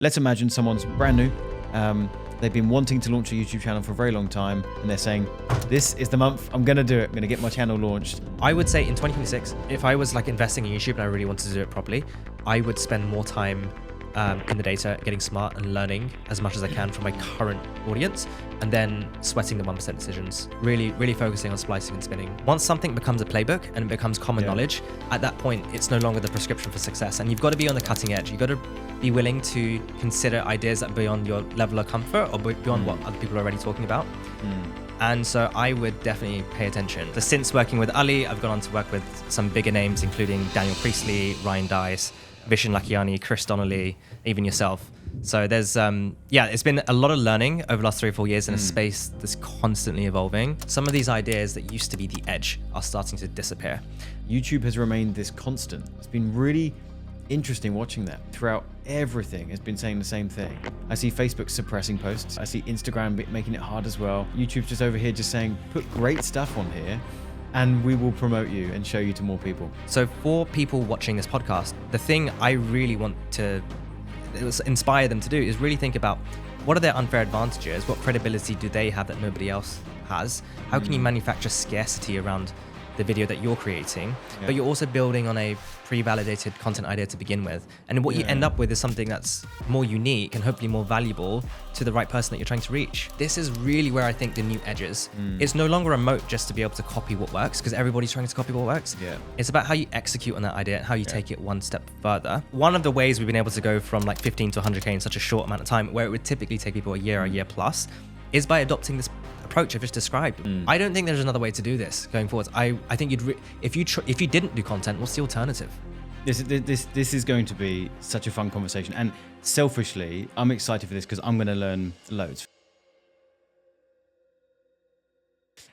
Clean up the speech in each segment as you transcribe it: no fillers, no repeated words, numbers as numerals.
Let's imagine someone's brand new. They've been wanting to launch a YouTube channel for a very long time, and they're saying, this is the month, I'm going to do it. I'm going to get my channel launched. I would say in 2026, if I was like investing in YouTube and I really wanted to do it properly, I would spend more time in the data, getting smart and learning as much as I can from my current audience, and then sweating the 1% decisions, really focusing on splicing and spinning. Once something becomes a playbook and it becomes common knowledge, at that point, it's no longer the prescription for success. And you've got to be on the cutting edge. You've got to be willing to consider ideas that are beyond your level of comfort or beyond what other people are already talking about. And so I would definitely pay attention. So since working with Ali, I've gone on to work with some bigger names, including Daniel Priestley, Ryan Deiss, Vishen Lakhiani, Chris Donnelly, even yourself. So there's, it's been a lot of learning over the last 3 or 4 years in a space that's constantly evolving. Some of these ideas that used to be the edge are starting to disappear. YouTube has remained this constant. It's been really interesting watching that throughout everything. It's been saying the same thing. I see Facebook suppressing posts. I see Instagram making it hard as well. YouTube's just over here just saying, put great stuff on here and we will promote you and show you to more people. So for people watching this podcast, the thing I really want to inspire them to do is really think about what are their unfair advantages? What credibility do they have that nobody else has? How can you manufacture scarcity around the video that you're creating, but you're also building on a pre-validated content idea to begin with. And what you end up with is something that's more unique and hopefully more valuable to the right person that you're trying to reach. This is really where I think the new edge is. It's no longer a moat just to be able to copy what works, because everybody's trying to copy what works. It's about how you execute on that idea and how you take it one step further. One of the ways we've been able to go from like 15 to 100K in such a short amount of time, where it would typically take people a year plus, is by adopting this approach I've just described. I don't think there's another way to do this going forward. I think if you didn't do content, what's the alternative? This is going to be such a fun conversation, and selfishly, I'm excited for this because I'm going to learn loads.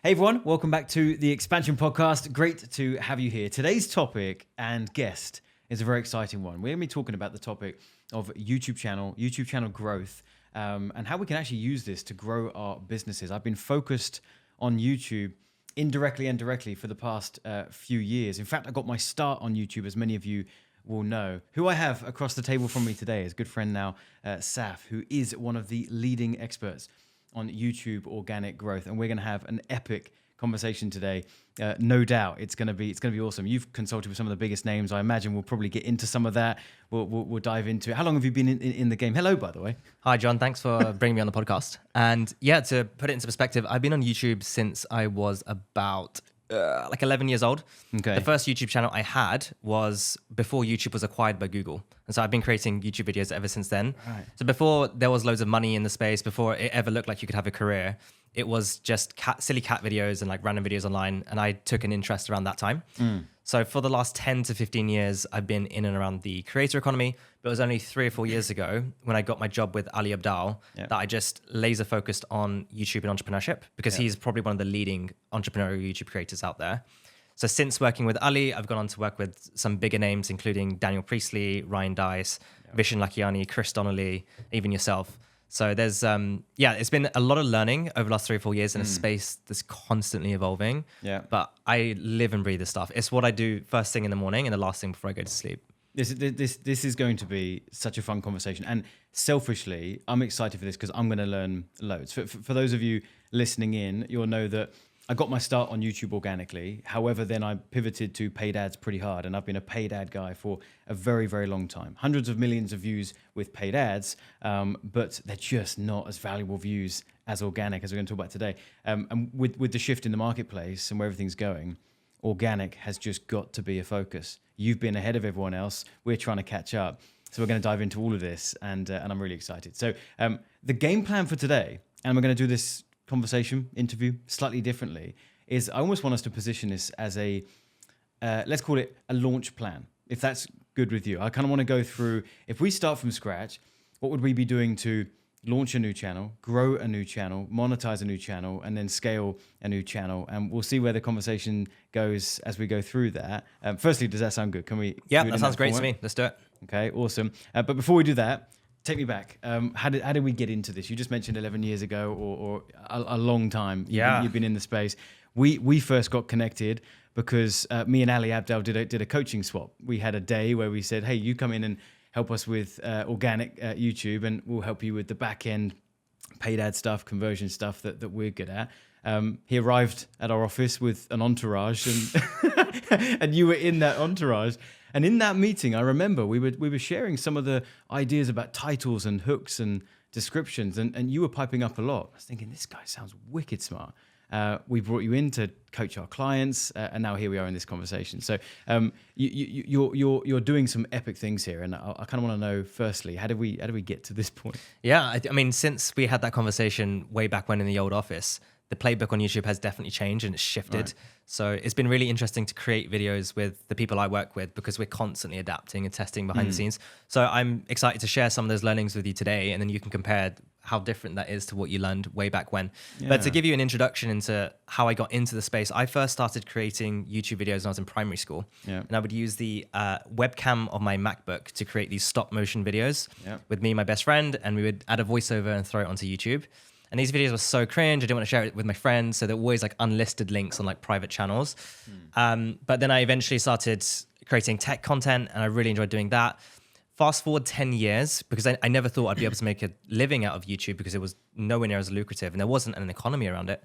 Hey everyone, welcome back to the Expansion Podcast. Great to have you here. Today's topic and guest is a very exciting one. We're going to be talking about the topic of YouTube channel growth, and how we can actually use this to grow our businesses. I've been focused on YouTube indirectly and directly for the past few years. In fact, I got my start on YouTube, as many of you will know. Who I have across the table from me today is a good friend now, Saf, who is one of the leading experts on YouTube organic growth. And we're going to have an epic conversation today. No doubt it's going to be awesome. You've consulted with some of the biggest names. I imagine we'll probably get into some of that. We'll dive into it. How long have you been in the game? Hello, by the way. Hi, John. Thanks for bringing me on the podcast. And yeah, to put it into perspective, I've been on YouTube since I was about 11 years old. Okay. The first YouTube channel I had was before YouTube was acquired by Google. And so I've been creating YouTube videos ever since then. Right. So before there was loads of money in the space, before it ever looked like you could have a career, it was just silly cat videos and like random videos online. And I took an interest around that time. So for the last 10 to 15 years, I've been in and around the creator economy. But it was only 3 or 4 years ago when I got my job with Ali Abdaal that I just laser focused on YouTube and entrepreneurship, because he's probably one of the leading entrepreneurial YouTube creators out there. So since working with Ali, I've gone on to work with some bigger names, including Daniel Priestley, Ryan Deiss, Vishen Lakhiani, Chris Donnelly, even yourself. So there's, it's been a lot of learning over the last 3 or 4 years in a space that's constantly evolving. But I live and breathe this stuff. It's what I do first thing in the morning and the last thing before I go to sleep. This is going to be such a fun conversation. And selfishly, I'm excited for this because I'm going to learn loads. For those of you listening in, you'll know that I got my start on YouTube organically. However, then I pivoted to paid ads pretty hard. And I've been a paid ad guy for a very, very long time. Hundreds of millions of views with paid ads, but they're just not as valuable views as organic, as we're going to talk about today. And with the shift in the marketplace and where everything's going, organic has just got to be a focus. You've been ahead of everyone else. We're trying to catch up. So we're going to dive into all of this, and I'm really excited. So the game plan for today, and we're going to do this conversation, interview slightly differently, is I almost want us to position this as a, let's call it a launch plan, if that's good with you. I kind of want to go through, if we start from scratch, what would we be doing to launch a new channel, grow a new channel, monetize a new channel, and then scale a new channel. And we'll see where the conversation goes as we go through that. Firstly, does that sound good? Can we? Yeah, that sounds great to me. Let's do it. Okay, awesome. But before we do that, take me back. How did we get into this? You just mentioned 11 years ago, or a long time. You've been in the space. We first got connected because me and Ali Abdaal did a coaching swap. We had a day where we said, hey, you come in and help us with organic YouTube, and we'll help you with the back end paid ad stuff, conversion stuff that we're good at. He arrived at our office with an entourage, and and you were in that entourage. And in that meeting, I remember we were sharing some of the ideas about titles and hooks and descriptions, and you were piping up a lot. I was thinking, this guy sounds wicked smart. We brought you in to coach our clients, and now here we are in this conversation. So you're doing some epic things here, and I kind of want to know, firstly, how did we get to this point? Yeah, I mean, since we had that conversation way back when in the old office, the playbook on YouTube has definitely changed and it's shifted. Right. So it's been really interesting to create videos with the people I work with, because we're constantly adapting and testing behind the scenes. So I'm excited to share some of those learnings with you today, and then you can compare how different that is to what you learned way back when. Yeah. But to give you an introduction into how I got into the space, I first started creating YouTube videos when I was in primary school. Yeah. And I would use the webcam of my MacBook to create these stop motion videos with me and my best friend, and we would add a voiceover and throw it onto YouTube. And these videos were so cringe, I didn't want to share it with my friends, so they're always like unlisted links on like private channels. But then I eventually started creating tech content, and I really enjoyed doing that. Fast forward 10 years, because I never thought I'd be able to make a living out of YouTube, because it was nowhere near as lucrative and there wasn't an economy around it.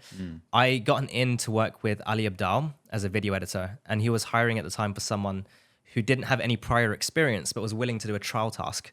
I got in to work with Ali Abdaal as a video editor, and he was hiring at the time for someone who didn't have any prior experience but was willing to do a trial task.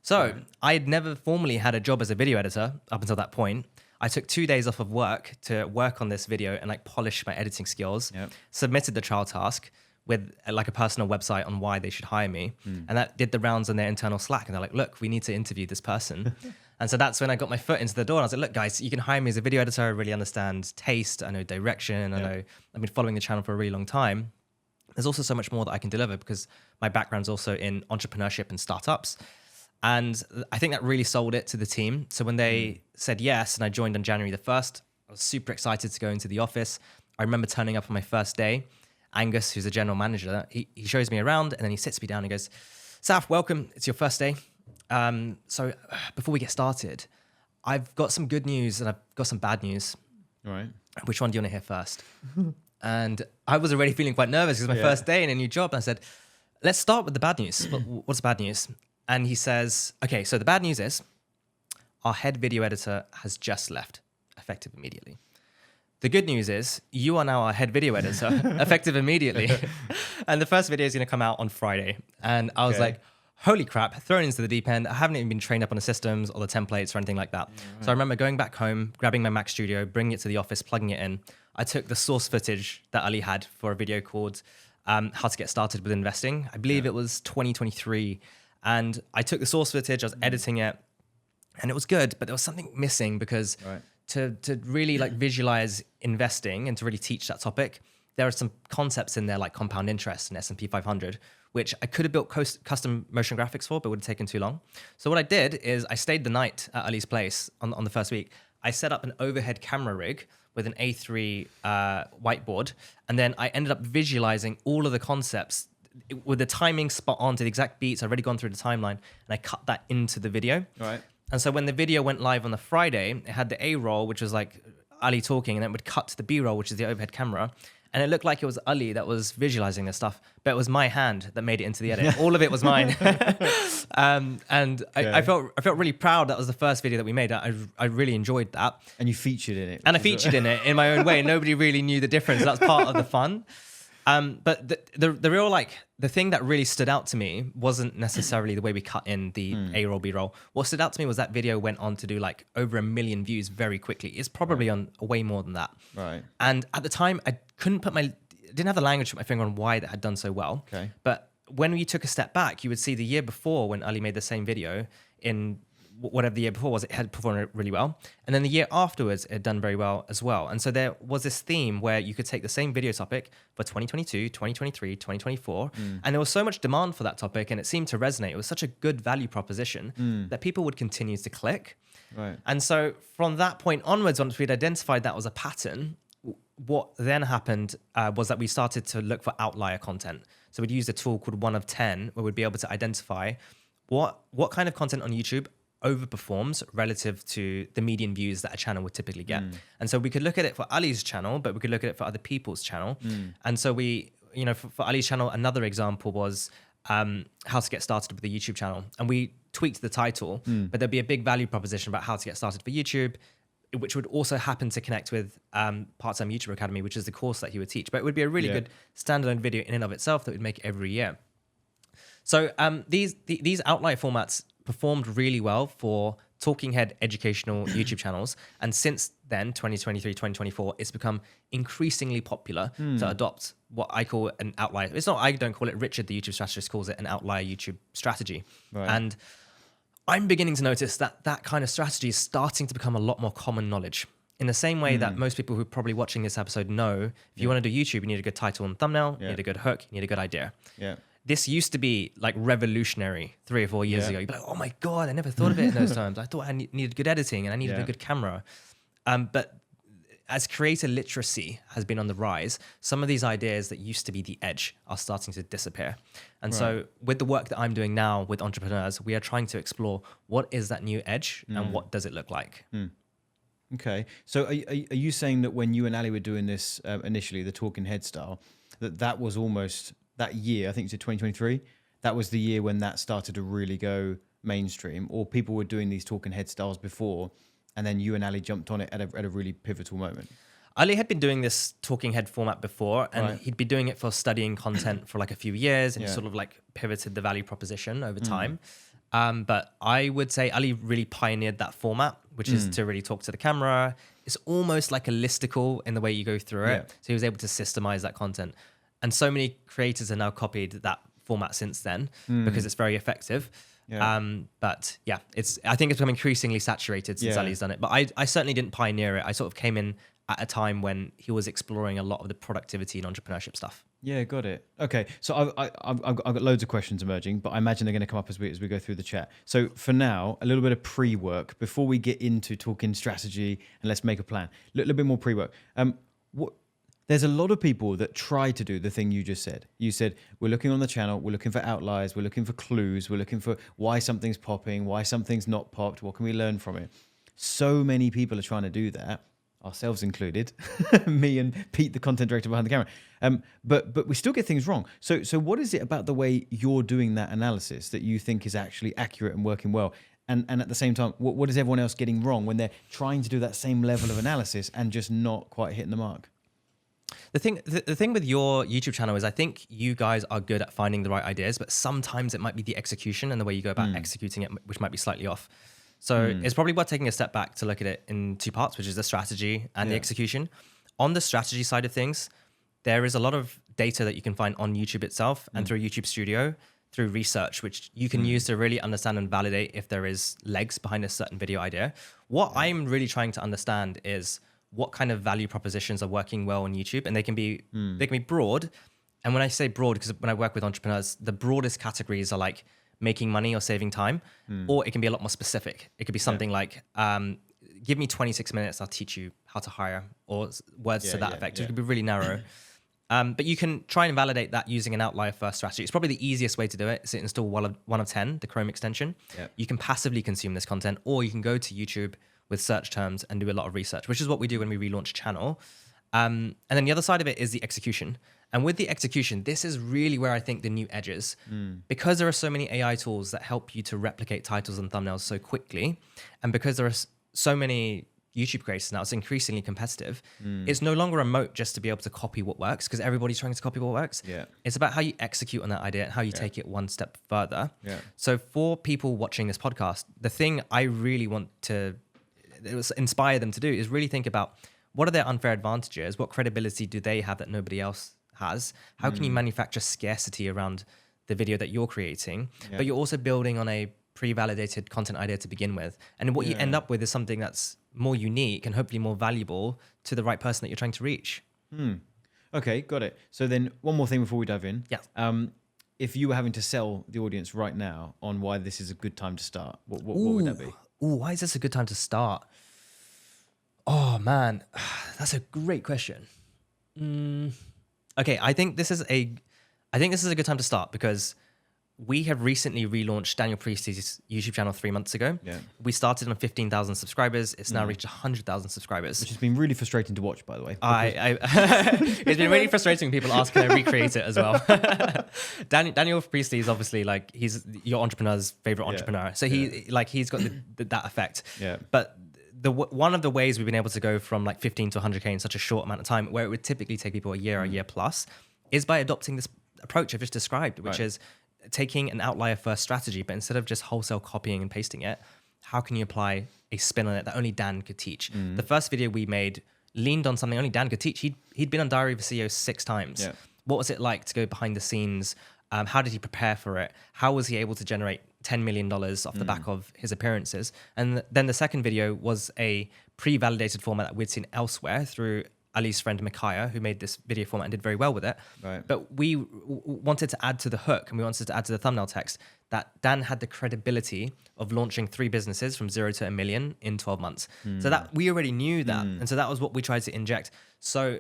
So I had never formally had a job as a video editor up until that point. I took 2 days off of work to work on this video and like polish my editing skills, submitted the trial task with like a personal website on why they should hire me. And that did the rounds on their internal Slack. And they're like, look, we need to interview this person. And so that's when I got my foot into the door. And I was like, look, guys, you can hire me as a video editor. I really understand taste. I know direction. I know I've been following the channel for a really long time. There's also so much more that I can deliver, because my background's also in entrepreneurship and startups. And I think that really sold it to the team. So when they said yes, and I joined on January the 1st, I was super excited to go into the office. I remember turning up on my first day. Angus, who's the general manager, he shows me around, and then he sits me down and goes, Saf, welcome. It's your first day. So before we get started, I've got some good news and I've got some bad news. All right. Which one do you want to hear first? And I was already feeling quite nervous because it's my first day in a new job. And I said, let's start with the bad news. What's the bad news? And he says, okay, so the bad news is our head video editor has just left, effective immediately. The good news is you are now our head video editor, effective immediately. And the first video is going to come out on Friday. And I was like, holy crap, thrown into the deep end. I haven't even been trained up on the systems or the templates or anything like that. Yeah, right. So I remember going back home, grabbing my Mac Studio, bringing it to the office, plugging it in. I took the source footage that Ali had for a video called How to Get Started with Investing. I believe it was 2023. And I took the source footage, I was editing it, and it was good, but there was something missing, because to really like visualize investing and to really teach that topic, there are some concepts in there like compound interest and S&P 500, which I could have built custom motion graphics for, but would have taken too long. So what I did is I stayed the night at Ali's place on the first week. I set up an overhead camera rig with an A3 whiteboard, and then I ended up visualizing all of the concepts with the timing spot on to the exact beats. I'd already gone through the timeline, and I cut that into the video. Right. And so when the video went live on the Friday, it had the A roll, which was like Ali talking, and then it would cut to the B roll, which is the overhead camera. And it looked like it was Ali that was visualizing this stuff, but it was my hand that made it into the edit. All of it was mine. I felt really proud. That was the first video that we made. I really enjoyed that. And you featured in it. And I featured in it in my own way. Nobody really knew the difference. That's part of the fun. But the real, like, the thing that really stood out to me wasn't necessarily the way we cut in the A roll, B roll. What stood out to me was that video went on to do like over 1 million views very quickly. It's probably on way more than that. Right. And at the time, I didn't have the language to put my finger on why that had done so well. Okay. But when we took a step back, you would see the year before when Ali made the same video in whatever the year before was, it had performed really well. And then the year afterwards, it had done very well as well. And so there was this theme where you could take the same video topic for 2022, 2023, 2024. And there was so much demand for that topic, and it seemed to resonate. It was such a good value proposition that people would continue to click. Right. And so from that point onwards, once we'd identified that was a pattern, what then happened was that we started to look for outlier content. So we'd use a tool called 1 of 10, where we'd be able to identify what kind of content on YouTube overperforms relative to the median views that a channel would typically get. And so we could look at it for Ali's channel, but we could look at it for other people's channel. And so we, for Ali's channel, another example was how to get started with a YouTube channel. And we tweaked the title, but there'd be a big value proposition about how to get started for YouTube, which would also happen to connect with Part-Time YouTuber Academy, which is the course that he would teach. But it would be a really good standalone video in and of itself that we'd make every year. So these outlier formats performed really well for talking head educational YouTube channels. And since then, 2023, 2024, it's become increasingly popular to adopt what I call an outlier. It's not, I don't call it, Richard, the YouTube strategist, calls it an outlier YouTube strategy. Right. And I'm beginning to notice that that kind of strategy is starting to become a lot more common knowledge. In the same way that most people who are probably watching this episode know, if you want to do YouTube, you need a good title and thumbnail, you need a good hook, you need a good idea. Yeah. This used to be like revolutionary 3 or 4 years ago. You'd be like, oh my God, I never thought of it in those terms. I thought I needed good editing and I needed a good camera. But as creator literacy has been on the rise, some of these ideas that used to be the edge are starting to disappear. And so with the work that I'm doing now with entrepreneurs, we are trying to explore what is that new edge and what does it look like? Okay. So are you saying that when you and Ali were doing this initially, the talking head style, that was almost that year, I think it's 2023, that was the year when that started to really go mainstream, or people were doing these talking head styles before, and then you and Ali jumped on it at a really pivotal moment? Ali had been doing this talking head format before, and he'd been doing it for studying content for like a few years, and he sort of like pivoted the value proposition over time. But I would say Ali really pioneered that format, which is to really talk to the camera. It's almost like a listicle in the way you go through it. So he was able to systemize that content. And so many creators have now copied that format since then because it's very effective. But yeah, I think it's become increasingly saturated since Ali's done it. But I certainly didn't pioneer it. I sort of came in at a time when he was exploring a lot of the productivity and entrepreneurship stuff. Yeah, got it. Okay, so I've got loads of questions emerging, but I imagine they're going to come up as we go through the chat. So for now, a little bit of pre-work before we get into talking strategy and let's make a plan. A little bit more pre-work. There's a lot of people that try to do the thing you just said. You said, we're looking on the channel, we're looking for outliers, we're looking for clues, we're looking for why something's popping, why something's not popped, what can we learn from it? So many people are trying to do that, ourselves included, me and Pete, the content director behind the camera. But we still get things wrong. So what is it about the way you're doing that analysis that you think is actually accurate and working well? And at the same time, what is everyone else getting wrong when they're trying to do that same level of analysis and just not quite hitting the mark? The thing with your YouTube channel is I think you guys are good at finding the right ideas, but sometimes it might be the execution and the way you go about executing it, which might be slightly off. So it's probably worth taking a step back to look at it in two parts, which is the strategy and the execution. On the strategy side of things, there is a lot of data that you can find on YouTube itself and through YouTube Studio, through research, which you can use to really understand and validate if there is legs behind a certain video idea. What I'm really trying to understand is what kind of value propositions are working well on YouTube, and they can be broad. And when I say broad, because when I work with entrepreneurs, the broadest categories are like making money or saving time, or it can be a lot more specific. It could be something like, give me 26 minutes, I'll teach you how to hire, or words to that effect. It could be really narrow. But you can try and validate that using an outlier first strategy. It's probably the easiest way to do it is to install one of 10, the Chrome extension. You can passively consume this content, or you can go to YouTube with search terms and do a lot of research, which is what we do when we relaunch a channel. And then the other side of it is the execution. And with the execution, this is really where I think the new edge is. Because there are so many AI tools that help you to replicate titles and thumbnails so quickly, and because there are so many YouTube creators now, it's increasingly competitive. It's no longer a moat just to be able to copy what works, because everybody's trying to copy what works. It's about how you execute on that idea and how you take it one step further. So for people watching this podcast, the thing I really want to inspire them to do is really think about what are their unfair advantages, what credibility do they have that nobody else has, how can you manufacture scarcity around the video that you're creating, but you're also building on a pre-validated content idea to begin with, and what you end up with is something that's more unique and hopefully more valuable to the right person that you're trying to reach. Okay, got it. So then one more thing before we dive in. If you were having to sell the audience right now on why this is a good time to start, what would that be? Why is this a good time to start? Oh man, that's a great question. Okay, I think this is a good time to start because we have recently relaunched Daniel Priestley's YouTube channel 3 months ago. Yeah. We started on 15,000 subscribers. It's now reached 100,000 subscribers. Which has been really frustrating to watch, by the way. It's been really frustrating when people ask, can I recreate it as well? Daniel Priestley is obviously like, he's your entrepreneur's favorite entrepreneur. So he's got that effect. Yeah. But one of the ways we've been able to go from like 15 to 100K in such a short amount of time, where it would typically take people a year plus, is by adopting this approach I've just described, which is taking an outlier first strategy, but instead of just wholesale copying and pasting it, how can you apply a spin on it that only Dan could teach? The first video we made leaned on something only Dan could teach. He'd been on Diary of a CEO 6 times. Yeah. What was it like to go behind the scenes? How did he prepare for it? How was he able to generate $10 million off the back of his appearances? And then the second video was a pre-validated format that we'd seen elsewhere through Ali's friend Micaiah, who made this video format and did very well with it. Right. But we wanted to add to the hook, and we wanted to add to the thumbnail text that Dan had the credibility of launching 3 businesses from 0 to $1 million in 12 months. So that we already knew that. And so that was what we tried to inject. So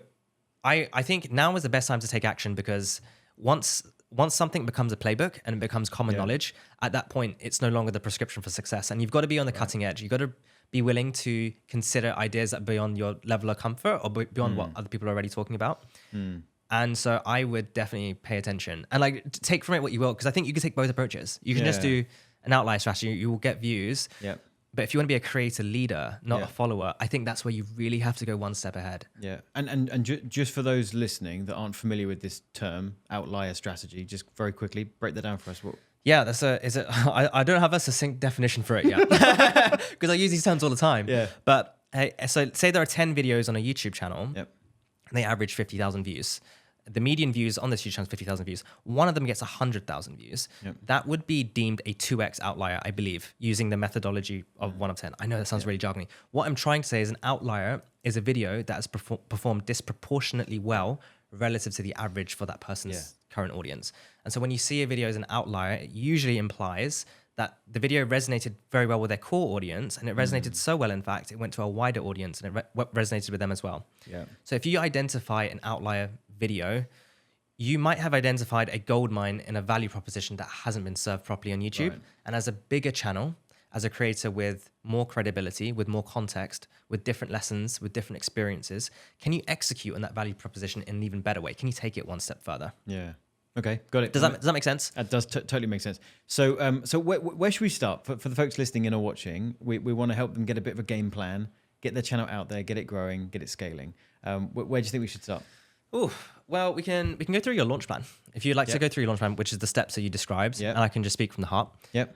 I think now is the best time to take action, because once something becomes a playbook and it becomes common knowledge, at that point, it's no longer the prescription for success. And you've got to be on the cutting edge. You've got to be willing to consider ideas that are beyond your level of comfort or beyond what other people are already talking about. And so I would definitely pay attention and like take from it what you will, because I think you can take both approaches. You can just do an outlier strategy. You will get views. Yeah. But if you want to be a creator leader, not a follower, I think that's where you really have to go one step ahead. Yeah. And just for those listening that aren't familiar with this term, outlier strategy, just very quickly break that down for us. Yeah, I don't have a succinct definition for it yet, because I use these terms all the time. Yeah. But hey, so say there are 10 videos on a YouTube channel, and they average 50,000 views. The median views on this YouTube channel is 50,000 views. One of them gets 100,000 views. That would be deemed a 2x outlier, I believe, using the methodology of 1 of 10. I know that sounds really jargony. What I'm trying to say is an outlier is a video that has performed disproportionately well relative to the average for that person's current audience. And so when you see a video as an outlier, it usually implies that the video resonated very well with their core audience, and it resonated so well, in fact, it went to a wider audience and it resonated with them as well. Yeah. So if you identify an outlier video, you might have identified a goldmine in a value proposition that hasn't been served properly on YouTube. Right. And as a bigger channel, as a creator with more credibility, with more context, with different lessons, with different experiences, can you execute on that value proposition in an even better way? Can you take it one step further? Yeah. Okay, got it. Does that make sense? That does totally make sense. So where should we start? For the folks listening in or watching, we want to help them get a bit of a game plan, get their channel out there, get it growing, get it scaling. Where do you think we should start? Oh, well, we can go through your launch plan. If you'd like to go through your launch plan, which is the steps that you described, and I can just speak from the heart. Yep.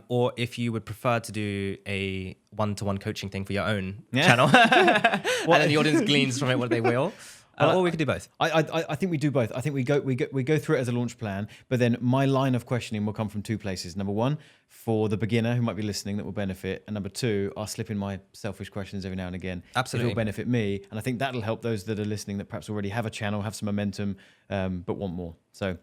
Or if you would prefer to do a one-to-one coaching thing for your own channel, and then the audience gleans from it what they will. Or we could do both. I think we do both. I think we go through it as a launch plan, but then my line of questioning will come from 2 places. Number 1, for the beginner who might be listening that will benefit, and number 2, I'll slip in my selfish questions every now and again. Absolutely, it will benefit me, and I think that'll help those that are listening that perhaps already have a channel, have some momentum, but want more. So,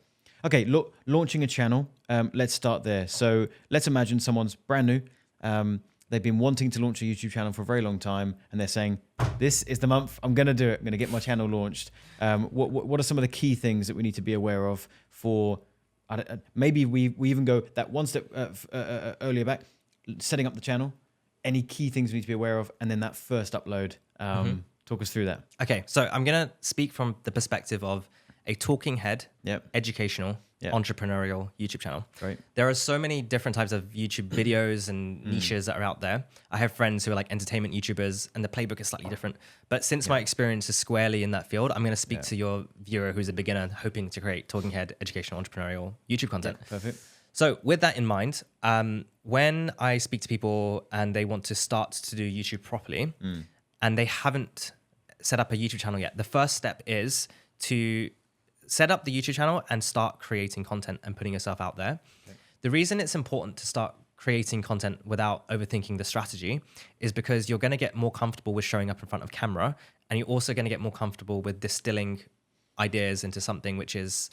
okay, look, launching a channel. Let's start there. So let's imagine someone's brand new. They've been wanting to launch a YouTube channel for a very long time, and they're saying, this is the month, I'm going to do it. I'm going to get my channel launched. What are some of the key things that we need to be aware of for, maybe we even go that one step earlier back, setting up the channel, any key things we need to be aware of, and then that first upload. Talk us through that. Okay, so I'm going to speak from the perspective of a talking head, educational, entrepreneurial YouTube channel. Right. There are so many different types of YouTube videos and niches that are out there. I have friends who are like entertainment YouTubers, and the playbook is slightly different. But since my experience is squarely in that field, I'm going to speak to your viewer who's a beginner hoping to create talking head, educational, entrepreneurial YouTube content. Yeah, perfect. So with that in mind, when I speak to people and they want to start to do YouTube properly, and they haven't set up a YouTube channel yet, the first step is to set up the YouTube channel and start creating content and putting yourself out there. Okay. The reason it's important to start creating content without overthinking the strategy is because you're going to get more comfortable with showing up in front of camera, and you're also going to get more comfortable with distilling ideas into something which is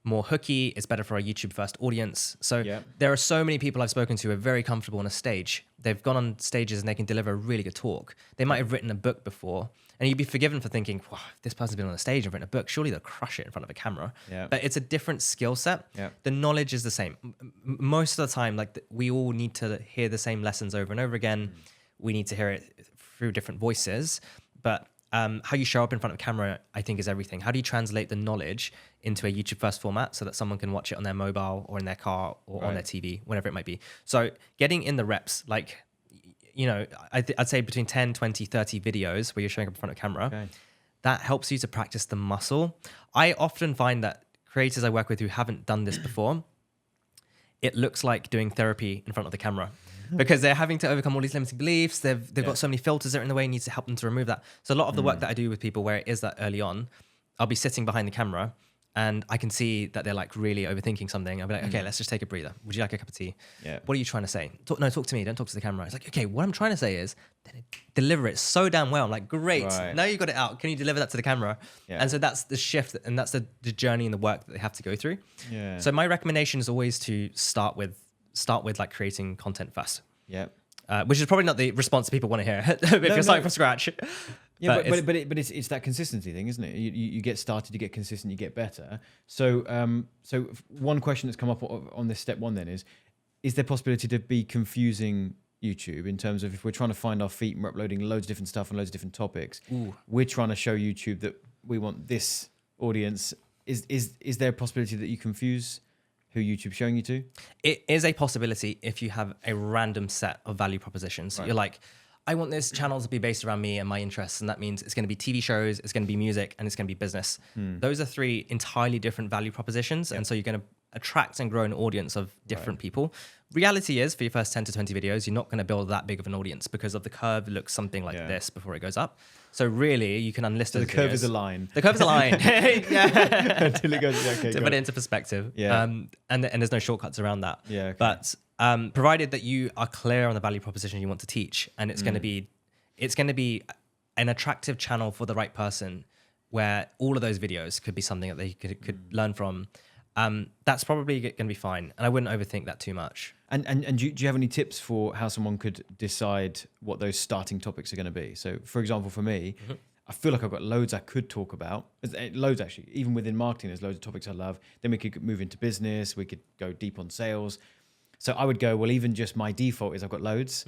more hooky. It's better for a YouTube first audience. So Yeah. there are so many people I've spoken to who are very comfortable on a stage. They've gone on stages and they can deliver a really good talk. They might have written a book before, and you'd be forgiven for thinking, wow, this person's been on a stage and written a book. Surely they'll crush it in front of a camera. Yeah. But it's a different skill set. Yeah. The knowledge is the same. Most of the time, like we all need to hear the same lessons over and over again. We need to hear it through different voices. But how you show up in front of camera, I think, is everything. How do you translate the knowledge into a YouTube first format so that someone can watch it on their mobile or in their car or on their TV, whatever it might be. So getting in the reps, like, you know, I'd say between 10, 20, 30 videos where you're showing up in front of camera, that helps you to practice the muscle. I often find that creators I work with who haven't done this before, it looks like doing therapy in front of the camera. Because they're having to overcome all these limiting beliefs. They've got so many filters that are in the way, needs to help them to remove that. So a lot of the work that I do with people where it is that early on, I'll be sitting behind the camera and I can see that they're like really overthinking something. I'll be like, okay, let's just take a breather. Would you like a cup of tea? Yeah. What are you trying to say? Talk to me. Don't talk to the camera. It's like, okay, what I'm trying to say is deliver it so damn well. I'm like, great. Right. Now you got it out. Can you deliver that to the camera? Yeah. And so that's the shift, and that's the journey and the work that they have to go through. Yeah. So my recommendation is always to start with like creating content first. Yeah. Which is probably not the response people want to hear if you're starting from scratch. Yeah, but it's that consistency thing, isn't it? You get started, you get consistent, you get better. So so one question that's come up on this step one then is there possibility to be confusing YouTube in terms of if we're trying to find our feet and we're uploading loads of different stuff and loads of different topics, we're trying to show YouTube that we want this audience. Is there a possibility that you confuse who YouTube's showing you to? It is a possibility if you have a random set of value propositions. Right. You're like, I want this channel to be based around me and my interests. And that means it's going to be TV shows, it's going to be music, and it's going to be business. Those are three entirely different value propositions. Yep. And so you're going to attract and grow an audience of different people. Reality is, for your first 10 to 20 videos, you're not going to build that big of an audience because of the curve looks something like this before it goes up. So really, you can unlist those the curve videos. is a line. The curve is a line. Yeah. Until it goes, okay, to put it into perspective. Yeah. And there's no shortcuts around that. Yeah. Okay. But provided that you are clear on the value proposition you want to teach, and it's going to be an attractive channel for the right person, where all of those videos could be something that they could learn from. That's probably going to be fine, and I wouldn't overthink that too much. And do you have any tips for how someone could decide what those starting topics are going to be? So, for example, for me, I feel like I've got loads I could talk about. Loads, actually. Even within marketing, there's loads of topics I love. Then we could move into business. We could go deep on sales. So I would go, well, even just my default is I've got loads.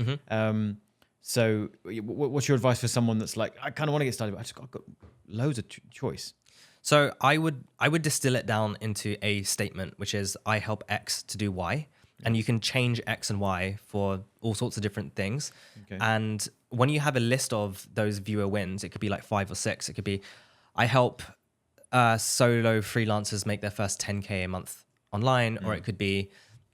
So what's your advice for someone that's like, I kind of want to get started, but I've got loads of choice? So I would distill it down into a statement, which is I help X to do Y. And you can change X and Y for all sorts of different things. Okay. And when you have a list of those viewer wins, it could be like 5 or 6. It could be, I help solo freelancers make their first 10K a month online, or it could be,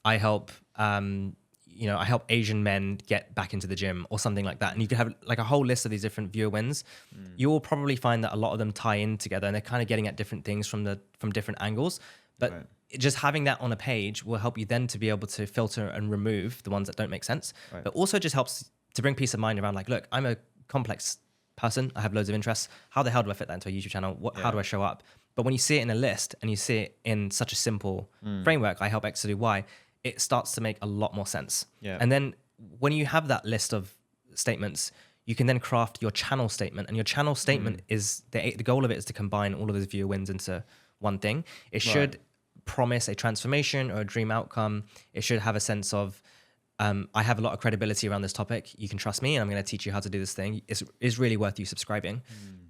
I help I help Asian men get back into the gym, or something like that. And you could have like a whole list of these different viewer wins. You will probably find that a lot of them tie in together, and they're kind of getting at different things from different angles. But just having that on a page will help you then to be able to filter and remove the ones that don't make sense. But also just helps to bring peace of mind around, like, look, I'm a complex person. I have loads of interests. How the hell do I fit that into a YouTube channel? How do I show up? But when you see it in a list and you see it in such a simple framework, I help X to do Y, it starts to make a lot more sense. And then when you have that list of statements, you can then craft your channel statement. And your channel statement is, the goal of it is to combine all of those viewer wins into one thing. It should promise a transformation or a dream outcome. It should have a sense of, I have a lot of credibility around this topic. You can trust me, and I'm going to teach you how to do this thing. It's really worth you subscribing.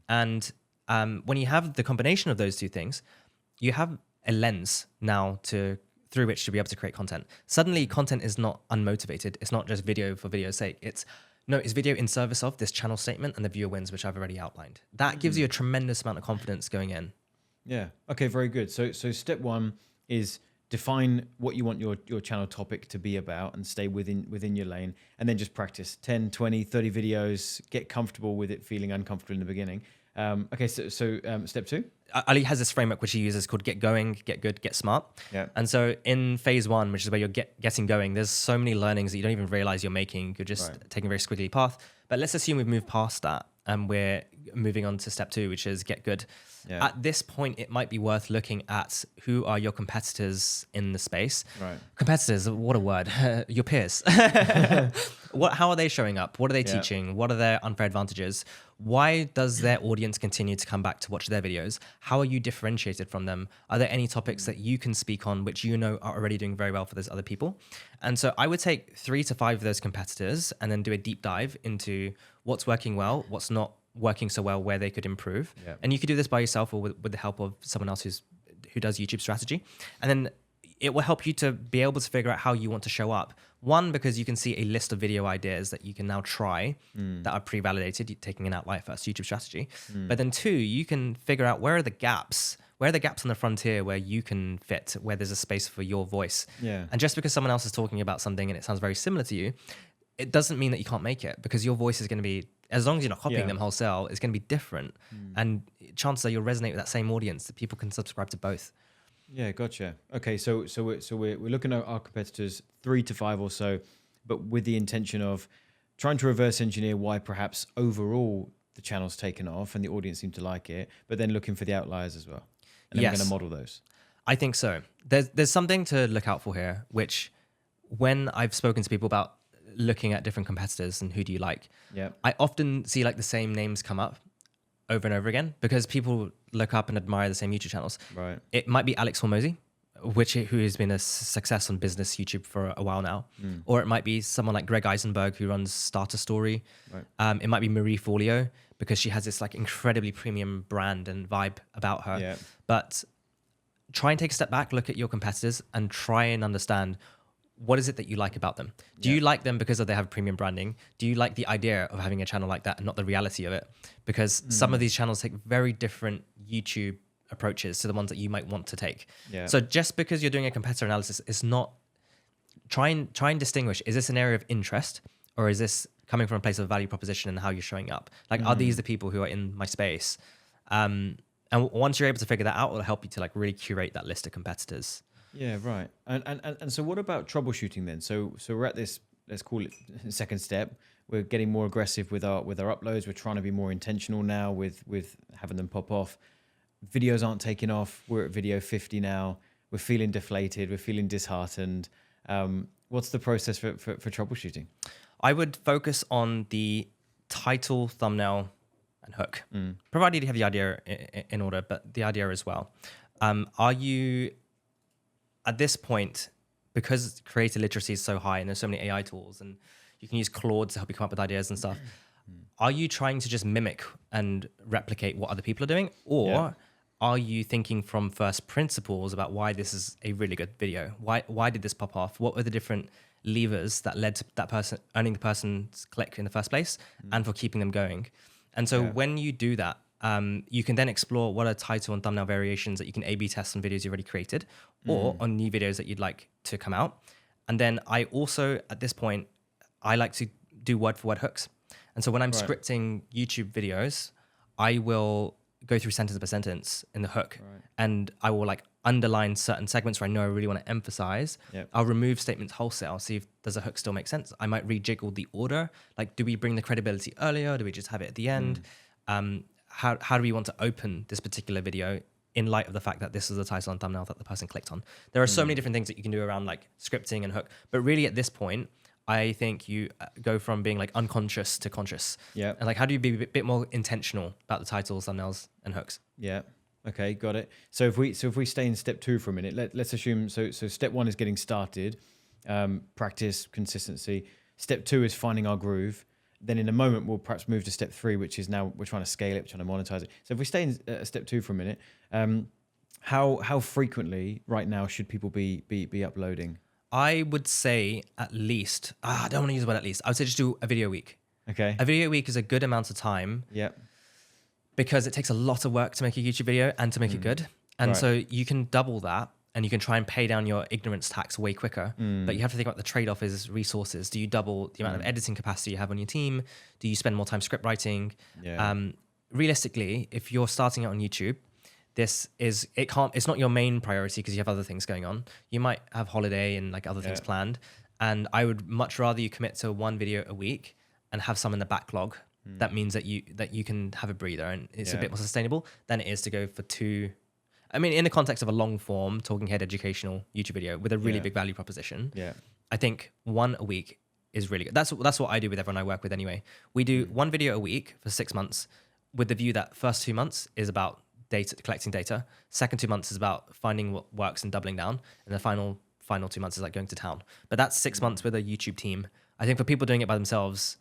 And when you have the combination of those two things, you have a lens now through which to be able to create content. Suddenly, content is not unmotivated. It's not just video for video's sake. It's video in service of this channel statement and the viewer wins, which I've already outlined. That gives you a tremendous amount of confidence going in. Yeah. Okay, very good. So step one is define what you want your channel topic to be about and stay within your lane, and then just practice 10, 20, 30 videos, get comfortable with it feeling uncomfortable in the beginning. Okay, so step two? Ali has this framework which he uses called get going, get good, get smart. Yeah. And so in phase one, which is where you're getting going, there's so many learnings that you don't even realize you're making. You're just taking a very squiggly path. But let's assume we've moved past that and we're moving on to step 2, which is get good. Yeah. At this point, it might be worth looking at who are your competitors in the space. Right. Competitors, what a word. Your peers. How are they showing up? What are they teaching? What are their unfair advantages? Why does their audience continue to come back to watch their videos? How are you differentiated from them? Are there any topics that you can speak on which you know are already doing very well for those other people? And so I would take 3 to 5 of those competitors and then do a deep dive into what's working well, what's not working so well, where they could improve. Yeah. And you could do this by yourself or with the help of someone else who does YouTube strategy. And then it will help you to be able to figure out how you want to show up. One, because you can see a list of video ideas that you can now try that are pre-validated, taking an outlier first YouTube strategy. But then 2, you can figure out where are the gaps on the frontier where you can fit, where there's a space for your voice. Yeah. And just because someone else is talking about something and it sounds very similar to you, it doesn't mean that you can't make it, because your voice is going to be, as long as you're not copying them wholesale, it's going to be different. And chances are you'll resonate with that same audience, that people can subscribe to both. Yeah, gotcha. Okay, so we're looking at our competitors, 3 to 5 or so, but with the intention of trying to reverse engineer why perhaps overall the channel's taken off and the audience seem to like it, but then looking for the outliers as well. And then we're going to model those. I think so. There's something to look out for here, which when I've spoken to people about looking at different competitors and who do you like, I often see like the same names come up over and over again, because people look up and admire the same YouTube channels. Right. It might be Alex Hormozy, who has been a success on business YouTube for a while now. Or it might be someone like Greg Eisenberg, who runs Starter Story. Right. It might be Marie Forleo, because she has this like incredibly premium brand and vibe about her. Yeah. But try and take a step back, look at your competitors and try and understand, what is it that you like about them? Do you like them because they have premium branding? Do you like the idea of having a channel like that and not the reality of it? Because some of these channels take very different YouTube approaches to the ones that you might want to take. Yeah. So just because you're doing a competitor analysis is not, try and distinguish, is this an area of interest, or is this coming from a place of value proposition and how you're showing up? Like, are these the people who are in my space? And once you're able to figure that out, it'll help you to like really curate that list of competitors. Yeah, right. And so what about troubleshooting then? So we're at this, let's call it second step. We're getting more aggressive with our uploads. We're trying to be more intentional now with having them pop off. Videos aren't taking off. We're at video 50 now. We're feeling deflated. We're feeling disheartened. What's the process for troubleshooting? I would focus on the title, thumbnail, and hook, provided you have the idea in order, but the idea as well. Are you... At this point, because creator literacy is so high and there's so many AI tools and you can use Claude to help you come up with ideas and stuff, are you trying to just mimic and replicate what other people are doing? Or are you thinking from first principles about why this is a really good video? Why did this pop off? What were the different levers that led to that person earning the person's click in the first place and for keeping them going? And so when you do that, you can then explore what are title and thumbnail variations that you can A/B test on videos you've already created or on new videos that you'd like to come out. And then I also, at this point, I like to do word-for-word hooks. And so when I'm scripting YouTube videos, I will go through sentence by sentence in the hook. Right. And I will like underline certain segments where I know I really want to emphasize. Yep. I'll remove statements wholesale, see if does a hook still make sense. I might rejiggle the order. Like, do we bring the credibility earlier? Do we just have it at the end? How do we want to open this particular video in light of the fact that this is the title and thumbnail that the person clicked on? There are so many different things that you can do around like scripting and hook. But really at this point, I think you go from being like unconscious to conscious. Yeah. And like, how do you be a bit more intentional about the titles, thumbnails, and hooks? Yeah. Okay, got it. So if we stay in step 2 for a minute, let's assume, so step 1 is getting started, practice, consistency. Step 2 is finding our groove. Then in a moment, we'll perhaps move to step 3, which is now we're trying to scale it, trying to monetize it. So if we stay in step 2 for a minute, how frequently right now should people be uploading? I would say at least, I don't want to use the word at least. I would say just do a video a week. Okay. A video a week is a good amount of time. Yeah. Because it takes a lot of work to make a YouTube video and to make it good. And so you can double that and you can try and pay down your ignorance tax way quicker. But you have to think about the trade-off is resources. Do you double the amount of editing capacity you have on your team? Do you spend more time script writing? Yeah. Realistically, if you're starting out on YouTube, it's not your main priority because you have other things going on. You might have holiday and like other things planned. And I would much rather you commit to one video a week and have some in the backlog that means that you can have a breather and it's a bit more sustainable than it is to go for two. I mean, in the context of a long form talking head educational YouTube video with a really big value proposition, I think one a week is really good. That's what I do with everyone I work with anyway. We do one video a week for 6 months with the view that first 2 months is about data, collecting data. Second 2 months is about finding what works and doubling down. And the final 2 months is like going to town. But that's 6 months with a YouTube team. I think for people doing it by themselves,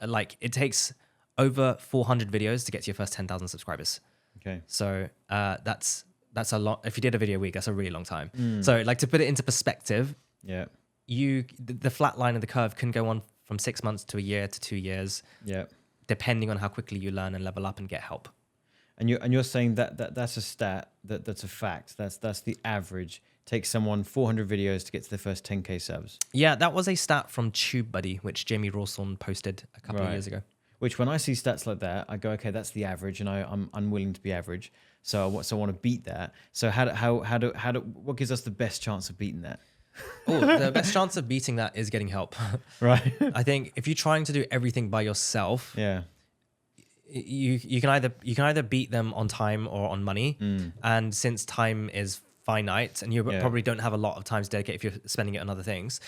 like it takes over 400 videos to get to your first 10,000 subscribers. Okay. So that's a lot. If you did a video a week, that's a really long time. So like to put it into perspective, the flat line of the curve can go on from 6 months to a year to 2 years. Depending on how quickly you learn and level up and get help. And you're saying that's a stat, that's a fact. That's the average. Takes someone 400 videos to get to their first 10K subs. Yeah, that was a stat from TubeBuddy, which Jamie Rawson posted a couple of years ago. Which when I see stats like that, I go, okay, that's the average, and I'm unwilling to be average. So I want to beat that. So what gives us the best chance of beating that? The best chance of beating that is getting help. Right. I think if you're trying to do everything by yourself, you can either beat them on time or on money. And since time is finite and you probably don't have a lot of time to dedicate if you're spending it on other things,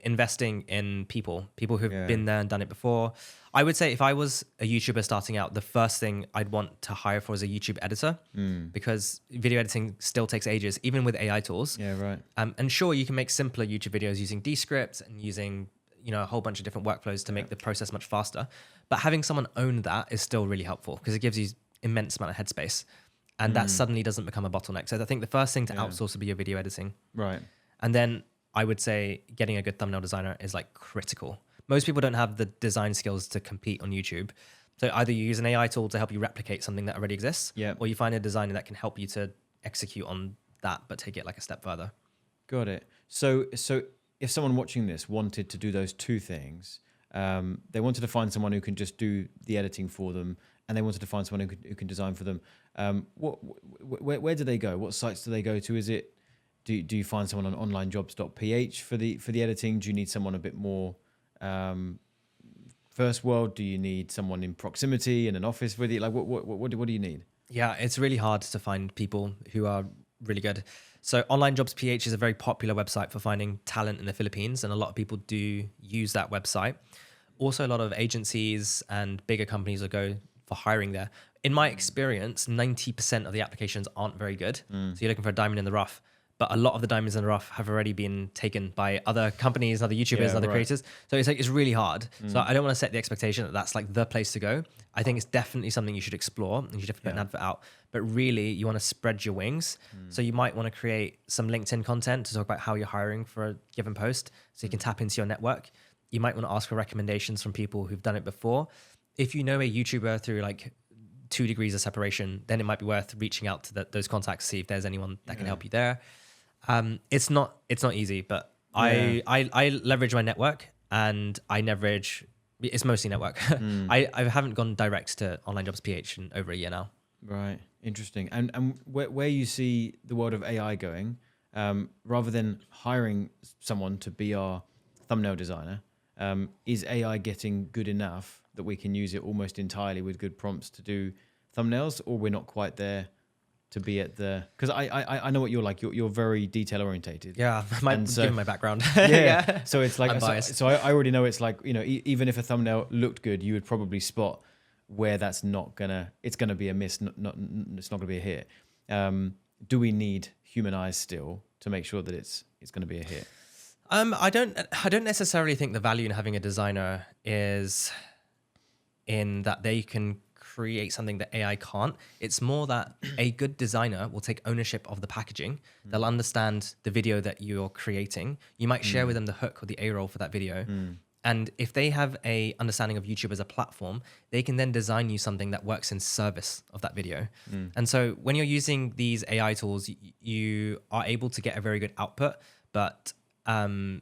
investing in people who've been there and done it before. I would say if I was a YouTuber starting out, the first thing I'd want to hire for is a YouTube editor, because video editing still takes ages, even with AI tools. And sure, you can make simpler YouTube videos using Descript and using a whole bunch of different workflows to make the process much faster. But having someone own that is still really helpful because it gives you immense amount of headspace. And that suddenly doesn't become a bottleneck. So I think the first thing to outsource would be your video editing. Right. And then I would say getting a good thumbnail designer is like critical. Most people don't have the design skills to compete on YouTube. So either you use an AI tool to help you replicate something that already exists, or you find a designer that can help you to execute on that, but take it like a step further. Got it. So if someone watching this wanted to do those two things, they wanted to find someone who can just do the editing for them, and they wanted to find someone who can design for them. Where do they go? What sites do they go to? Is it do you find someone on onlinejobs.ph for the editing? Do you need someone a bit more first world? Do you need someone in proximity in an office with you? Like what do you need? Yeah, it's really hard to find people who are really good. So onlinejobs.ph is a very popular website for finding talent in the Philippines, and a lot of people do use that website. Also, a lot of agencies and bigger companies will go for hiring there. In my experience, 90% of the applications aren't very good. So you're looking for a diamond in the rough. But a lot of the diamonds in the rough have already been taken by other companies, other YouTubers, other creators. So it's really hard. So I don't want to set the expectation that that's like the place to go. I think it's definitely something you should explore and you should definitely put an advert out. But really, you want to spread your wings. So you might want to create some LinkedIn content to talk about how you're hiring for a given post so you can tap into your network. You might want to ask for recommendations from people who've done it before. If you know a YouTuber through like 2 degrees of separation, then it might be worth reaching out to those contacts, see if there's anyone that can help you there. It's not easy, but I leverage my network, and it's mostly network. I haven't gone direct to onlinejobs.ph in over a year now. Right. Interesting. And where you see the world of AI going, rather than hiring someone to be our thumbnail designer, is AI getting good enough that we can use it almost entirely with good prompts to do thumbnails, or we're not quite there to be at the, because I know what you're like. You're very detail orientated. Yeah, given my background. Yeah. So it's like, so I already know it's like, even if a thumbnail looked good, you would probably spot where that's it's gonna be a miss. It's not gonna be a hit. Do we need human eyes still to make sure that it's gonna be a hit? I don't necessarily think the value in having a designer is in that they can create something that AI can't. It's more that a good designer will take ownership of the packaging. They'll understand the video that you're creating. You might share with them the hook or the A-roll for that video. And if they have a understanding of YouTube as a platform, they can then design you something that works in service of that video. And so when you're using these AI tools, you are able to get a very good output, but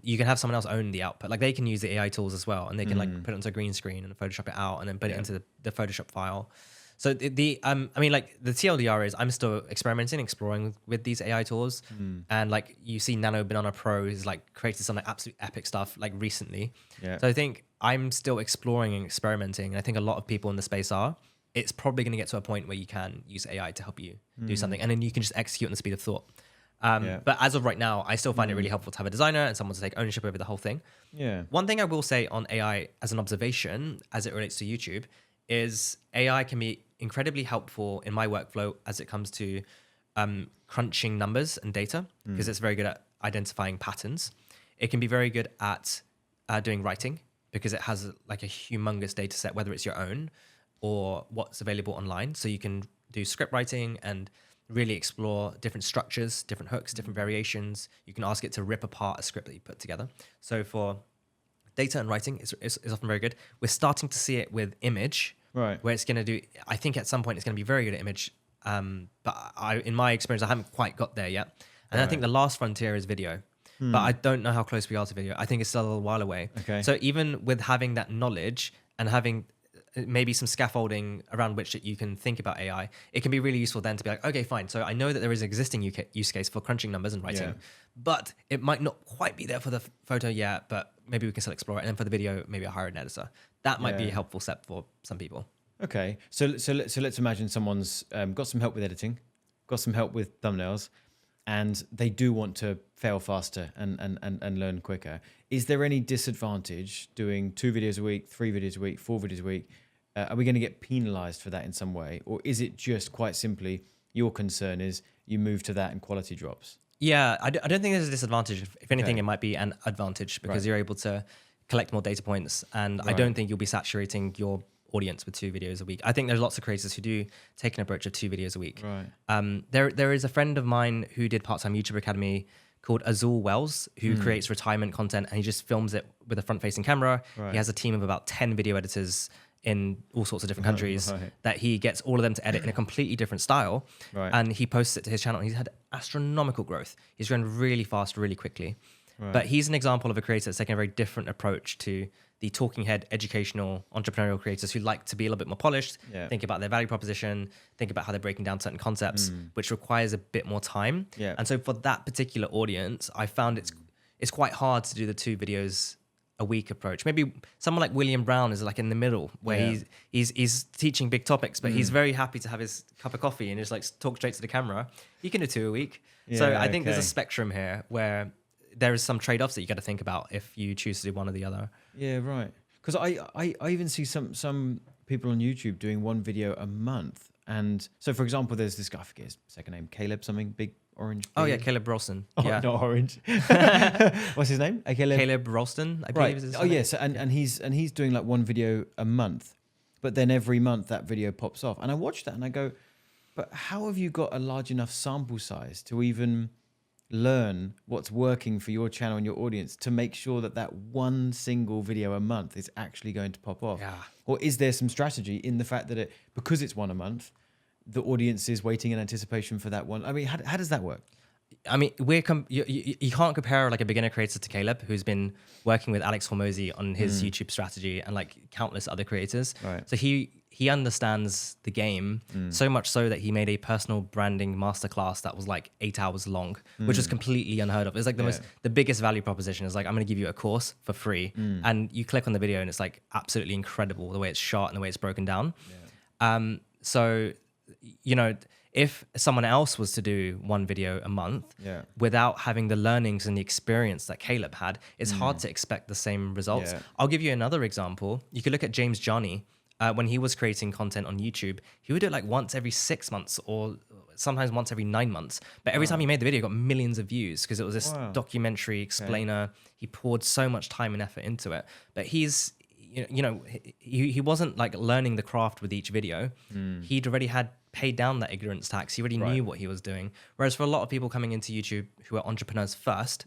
you can have someone else own the output. Like they can use the AI tools as well, and they can like put it onto a green screen and Photoshop it out and then put it into the Photoshop file. So I mean, like the TLDR is I'm still experimenting, exploring with these AI tools, and like you see Nano Banana Pro is like created some like absolute epic stuff like recently. Yeah. So I think I'm still exploring and experimenting, and I think a lot of people in the space are. It's probably going to get to a point where you can use AI to help you do something, and then you can just execute on the speed of thought. But as of right now, I still find it really helpful to have a designer and someone to take ownership over the whole thing. Yeah. One thing I will say on AI as an observation, as it relates to YouTube, is AI can be incredibly helpful in my workflow as it comes to crunching numbers and data, because it's very good at identifying patterns. It can be very good at doing writing, because it has like a humongous data set, whether it's your own or what's available online. So you can do script writing and really explore different structures, different hooks, different variations. You can ask it to rip apart a script that you put together. So for data and writing, it's often very good. We're starting to see it with image, right? Where it's going to do, I think at some point it's going to be very good at image. But in my experience, I haven't quite got there yet. And I think the last frontier is video. But I don't know how close we are to video. I think it's still a little while away. Okay. So even with having that knowledge and having maybe some scaffolding around which you can think about AI, it can be really useful then to be like, okay, fine. So I know that there is an existing use case for crunching numbers and writing, but it might not quite be there for the photo yet, but maybe we can still explore it. And then for the video, maybe I'll hire an editor. That might be a helpful step for some people. Okay. So let's imagine someone's got some help with editing, got some help with thumbnails, and they do want to fail faster and learn quicker. Is there any disadvantage doing 2 videos a week, 3 videos a week, 4 videos a week? Are we going to get penalized for that in some way? Or is it just quite simply your concern is you move to that and quality drops? Yeah, I don't think there's a disadvantage. If anything, it might be an advantage because you're able to collect more data points. And I don't think you'll be saturating your audience with 2 videos a week. I think there's lots of creators who do take an approach of 2 videos a week. Right. There is a friend of mine who did part-time YouTube Academy called Azul Wells, who creates retirement content, and he just films it with a front-facing camera. Right. He has a team of about 10 video editors in all sorts of different countries that he gets all of them to edit in a completely different style. Right. And he posts it to his channel. He's had astronomical growth. He's grown really fast, really quickly. Right. But he's an example of a creator that's taken a very different approach to the talking head, educational, entrepreneurial creators who like to be a little bit more polished, think about their value proposition, think about how they're breaking down certain concepts, which requires a bit more time. Yeah. And so for that particular audience, I found it's quite hard to do the 2 videos a week approach. Maybe someone like William Brown is like in the middle where he's teaching big topics, but he's very happy to have his cup of coffee and just like talk straight to the camera. You can do 2 a week. Yeah, so I think there's a spectrum here where there is some trade-offs that you got to think about if you choose to do one or the other. Yeah, right. Because I even see some people on YouTube doing 1 video a month. And so, for example, there's this guy, I forget his second name, Caleb something, big orange beard. Oh yeah, Caleb Ralston. Oh, yeah. Not orange. What's his name? Caleb Ralston, I believe is his name. Yes, and he's doing like 1 video a month, but then every month that video pops off. And I watch that and I go, but how have you got a large enough sample size to even learn what's working for your channel and your audience to make sure that 1 single video a month is actually going to pop off? Yeah. Or is there some strategy in the fact that because it's 1 a month, the audience is waiting in anticipation for that one? I mean, how does that work? I mean, you can't compare like a beginner creator to Caleb, who's been working with Alex Hormozy on his YouTube strategy and like countless other creators. Right. So he understands the game so much so that he made a personal branding masterclass that was like 8 hours long, which was completely unheard of. It's like the biggest value proposition is like, I'm going to give you a course for free. And you click on the video and it's like absolutely incredible the way it's shot and the way it's broken down. Yeah. So, you know, if someone else was to do 1 video a month without having the learnings and the experience that Caleb had, it's hard to expect the same results. Yeah. I'll give you another example. You could look at James Johnny. When he was creating content on YouTube, he would do it like once every 6 months or sometimes once every 9 months. But every time he made the video, he got millions of views because it was this documentary explainer. Okay. He poured so much time and effort into it. But he wasn't like learning the craft with each video. He'd already had paid down that ignorance tax. He already knew what he was doing. Whereas for a lot of people coming into YouTube who are entrepreneurs first,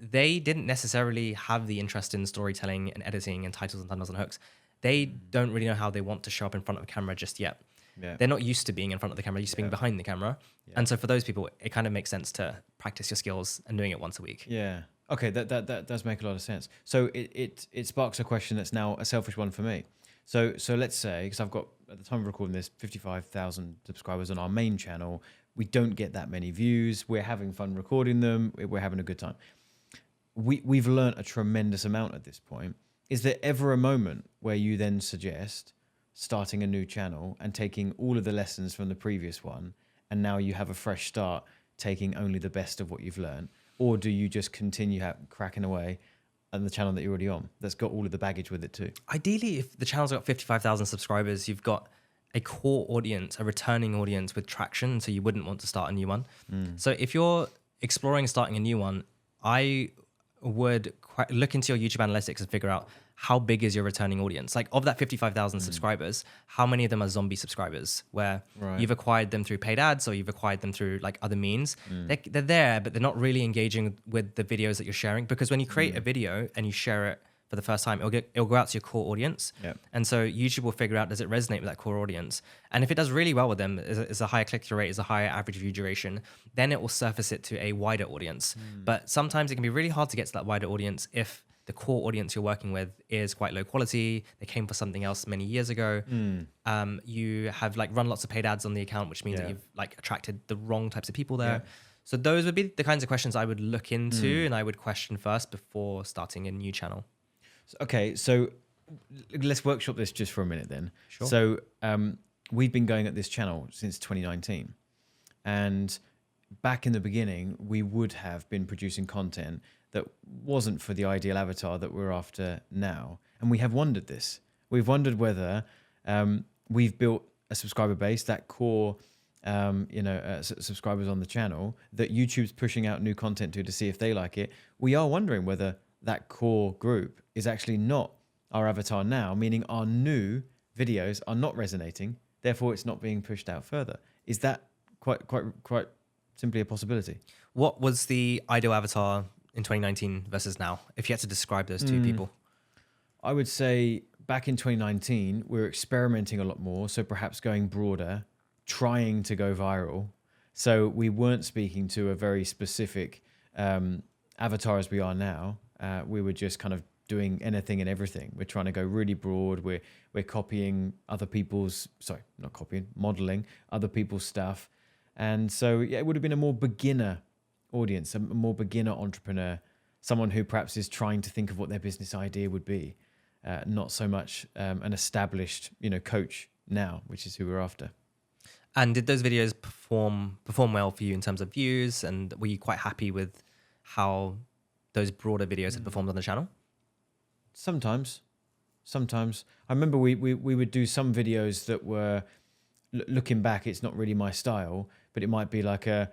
they didn't necessarily have the interest in storytelling and editing and titles and thumbnails and hooks. They don't really know how they want to show up in front of a camera just yet. Yeah. They're not used to being in front of the camera, used to being behind the camera. Yeah. And so for those people, it kind of makes sense to practice your skills and doing it once a week. Yeah. Okay, that does make a lot of sense. So it sparks a question that's now a selfish one for me. So let's say, because I've got, at the time of recording this, 55,000 subscribers on our main channel. We don't get that many views. We're having fun recording them. We're having a good time. We've learned a tremendous amount at this point. Is there ever a moment where you then suggest starting a new channel and taking all of the lessons from the previous one, and now you have a fresh start, taking only the best of what you've learned? Or do you just continue cracking away on the channel that you're already on that's got all of the baggage with it too? Ideally, if the channel's got 55,000 subscribers, you've got a core audience, a returning audience with traction, so you wouldn't want to start a new one. So if you're exploring starting a new one, I would look into your YouTube analytics and figure out how big is your returning audience. Like, of that 55,000 subscribers, how many of them are zombie subscribers where you've acquired them through paid ads or you've acquired them through like other means? They're there, but they're not really engaging with the videos that you're sharing, because when you create a video and you share it for the first time, it'll go out to your core audience. And so YouTube will figure out, does it resonate with that core audience? And if it does really well with them, is a higher click-through rate, is a higher average view duration, then it will surface it to a wider audience. But sometimes it can be really hard to get to that wider audience if the core audience you're working with is quite low quality. They came for something else many years ago. You have like run lots of paid ads on the account, which means that you've like attracted the wrong types of people there. So those would be the kinds of questions I would look into and I would question first before starting a new channel. Okay, so let's workshop this just for a minute then. Sure. So we've been going at this channel since 2019. And back in the beginning, we would have been producing content that wasn't for the ideal avatar that we're after now. And we have wondered this. We've wondered whether we've built a subscriber base, that core subscribers on the channel that YouTube's pushing out new content to see if they like it. We are wondering whether that core group is actually not our avatar now, meaning our new videos are not resonating, therefore it's not being pushed out further. Is that quite simply a possibility? What was the ideal avatar in 2019 versus now, if you had to describe those two people? I would say back in 2019, we were experimenting a lot more. So perhaps going broader, trying to go viral. So we weren't speaking to a very specific avatar as we are now. We were just kind of doing anything and everything. We're trying to go really broad. We're copying other people's, modeling other people's stuff. And so it would have been a more beginner audience, a more beginner entrepreneur, someone who perhaps is trying to think of what their business idea would be, not so much an established, coach now, which is who we're after. And did those videos perform well for you in terms of views? And were you quite happy with how those broader videos had performed on the channel? Sometimes. I remember we would do some videos that were, looking back, it's not really my style, but it might be like a,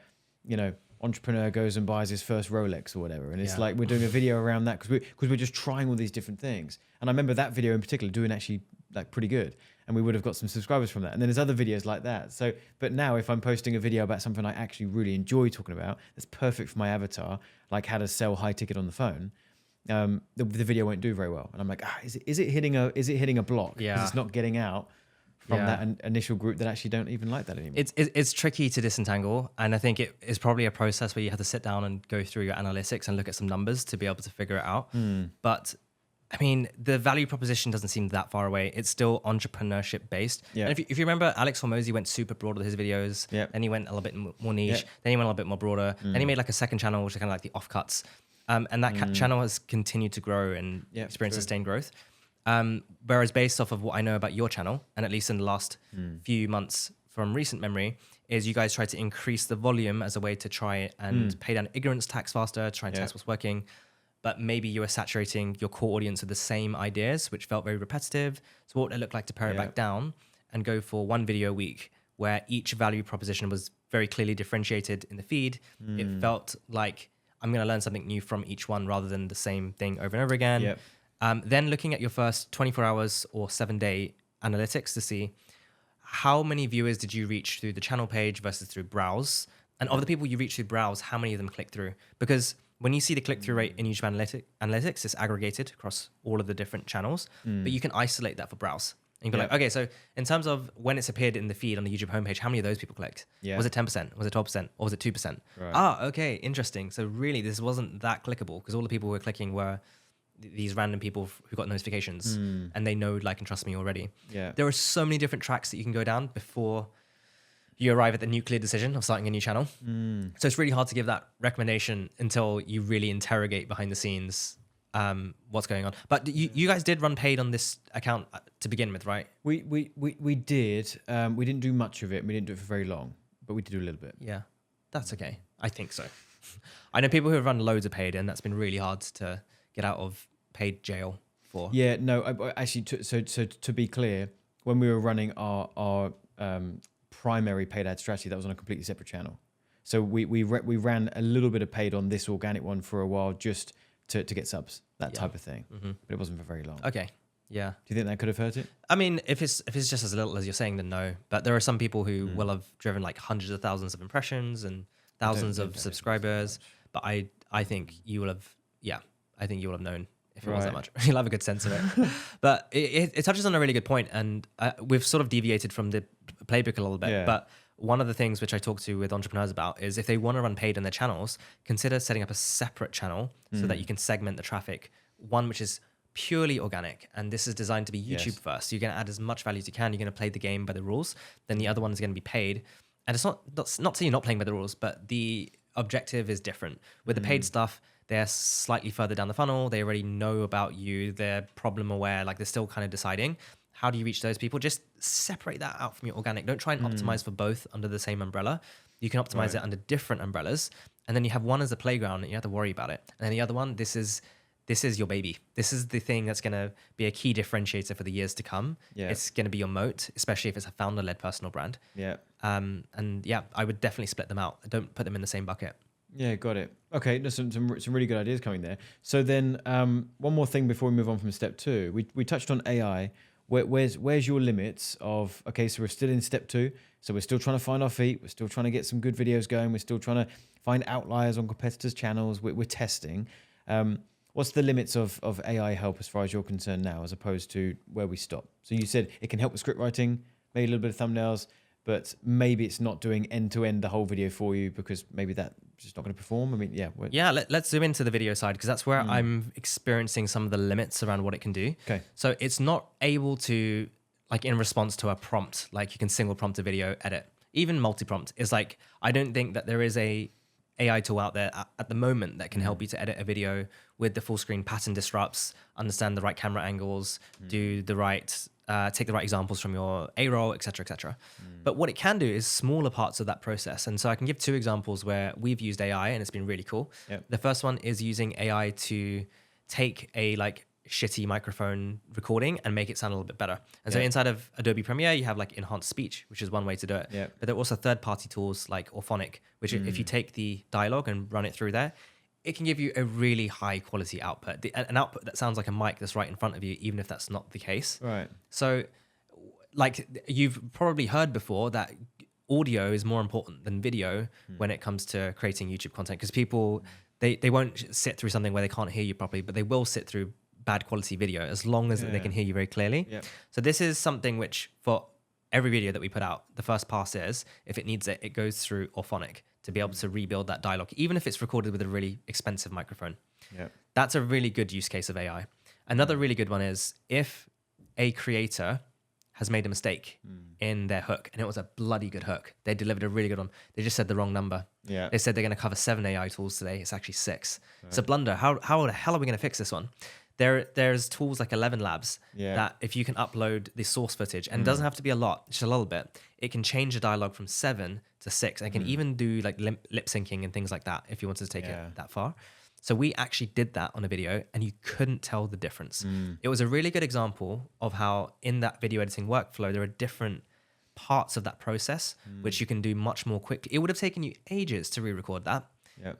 entrepreneur goes and buys his first Rolex or whatever. And it's like we're doing a video around that because we're just trying all these different things. And I remember that video in particular doing actually like pretty good. And we would have got some subscribers from that. And then there's other videos like that. So, but now if I'm posting a video about something I actually really enjoy talking about, that's perfect for my avatar, like how to sell high ticket on the phone, the video won't do very well. And I'm like, is it hitting a block? Yeah. Because it's not getting out from that initial group that actually don't even like that anymore. It's tricky to disentangle, and I think it is probably a process where you have to sit down and go through your analytics and look at some numbers to be able to figure it out. But I mean, the value proposition doesn't seem that far away. It's still entrepreneurship based. And if you remember, Alex Hormozy went super broad with his videos, and he went a little bit more niche, then he went a little bit more broader, then he made like a second channel, which is kind of like the offcuts. And that channel has continued to grow and experience sustained growth. Whereas based off of what I know about your channel, and at least in the last few months from recent memory, is you guys try to increase the volume as a way to try and pay down ignorance tax faster, try and test what's working. But maybe you were saturating your core audience with the same ideas, which felt very repetitive. So what would it look like to pare it back down and go for one video a week where each value proposition was very clearly differentiated in the feed? It felt like I'm going to learn something new from each one rather than the same thing over and over again. Then looking at your first 24 hours or 7-day analytics to see how many viewers did you reach through the channel page versus through browse? And of the people you reach through browse, how many of them click through? Because when you see the click-through rate in YouTube analytics, it's aggregated across all of the different channels, but you can isolate that for browse. And you'd be like, okay, so in terms of when it's appeared in the feed on the YouTube homepage, how many of those people clicked? Yeah. Was it 10%? Was it 12%? Or was it 2%? Right. Okay, interesting. So really, this wasn't that clickable because all the people who were clicking were these random people who got notifications and they know, like, and trust me already. Yeah. There are so many different tracks that you can go down before you arrive at the nuclear decision of starting a new channel. So it's really hard to give that recommendation until you really interrogate behind the scenes what's going on. But you guys did run paid on this account to begin with, right? We did. We didn't do much of it. We didn't do it for very long, but we did do a little bit. Yeah, that's okay. I think so. I know people who have run loads of paid, and that's been really hard to get out of paid jail for. Yeah, no, actually, to be clear, when we were running our primary paid ad strategy, that was on a completely separate channel. So we ran a little bit of paid on this organic one for a while just to get subs, that type of thing. But it wasn't for very long. Okay. Yeah. Do you think that could have hurt it? I mean, if it's just as little as you're saying, then no. But there are some people who will have driven like hundreds of thousands of impressions and thousands of subscribers. But I think you will have, I think you will have known if it was that much. You'll have a good sense of it. But it touches on a really good point, and we've sort of deviated from the playbook a little bit. Yeah. But one of the things which I talk to with entrepreneurs about is if they want to run paid in their channels, consider setting up a separate channel so that you can segment the traffic. One which is purely organic, and this is designed to be YouTube first. So you're going to add as much value as you can. You're going to play the game by the rules. Then the other one is going to be paid. And it's not to you're not playing by the rules, but the objective is different. With the paid stuff, they're slightly further down the funnel. They already know about you. They're problem aware. Like, they're still kind of deciding. How do you reach those people? Just separate that out from your organic. Don't try and optimize for both under the same umbrella. You can optimize it under different umbrellas. And then you have one as a playground and you have to worry about it. And then the other one, this is your baby. This is the thing that's going to be a key differentiator for the years to come. Yeah. It's going to be your moat, especially if it's a founder-led personal brand. Yeah. And yeah, I would definitely split them out. Don't put them in the same bucket. Yeah, got it. Okay, there's some really good ideas coming there. So then one more thing before we move on from step 2. We touched on AI. Where's your limits of, okay, so we're still in step 2. So we're still trying to find our feet. We're still trying to get some good videos going. We're still trying to find outliers on competitors' channels. We're testing. What's the limits of AI help as far as you're concerned now, as opposed to where we stop? So you said it can help with script writing, maybe a little bit of thumbnails, but maybe it's not doing end-to-end the whole video for you because maybe that's just not going to perform. I mean, yeah. Let's zoom into the video side because that's where I'm experiencing some of the limits around what it can do. Okay. So it's not able to, like, in response to a prompt, like you can single prompt a video edit. Even multi-prompt is like, I don't think that there is a AI tool out there at the moment that can help you to edit a video with the full screen pattern disrupts, understand the right camera angles, do the right, take the right examples from your A-roll, et cetera, et cetera. But what it can do is smaller parts of that process. And so I can give 2 examples where we've used AI and it's been really cool. Yep. The first one is using AI to take a shitty microphone recording and make it sound a little bit better. And so inside of Adobe Premiere, you have enhanced speech, which is one way to do it. Yep. But there are also third-party tools like Orphonic, which if you take the dialogue and run it through there, it can give you a really high quality output, an output that sounds like a mic that's right in front of you, even if that's not the case. Right. So, like, you've probably heard before that audio is more important than video when it comes to creating YouTube content, because people, they won't sit through something where they can't hear you properly, but they will sit through bad quality video as long as they can hear you very clearly. Yep. So this is something which, for every video that we put out, the first pass is, if it needs it, it goes through Orphonic to be able to rebuild that dialogue, even if it's recorded with a really expensive microphone. Yep. That's a really good use case of AI. Another really good one is if a creator has made a mistake in their hook, and it was a bloody good hook. They delivered a really good one. They just said the wrong number. Yeah. They said they're going to cover 7 AI tools today. It's actually 6. Right. It's a blunder. How the hell are we going to fix this one? There's tools like 11 Labs that if you can upload the source footage, and it doesn't have to be a lot, just a little bit, it can change the dialogue from 7 to 6. And it can even do like lip syncing and things like that if you wanted to take it that far. So we actually did that on a video and you couldn't tell the difference. It was a really good example of how in that video editing workflow, there are different parts of that process which you can do much more quickly. It would have taken you ages to re-record that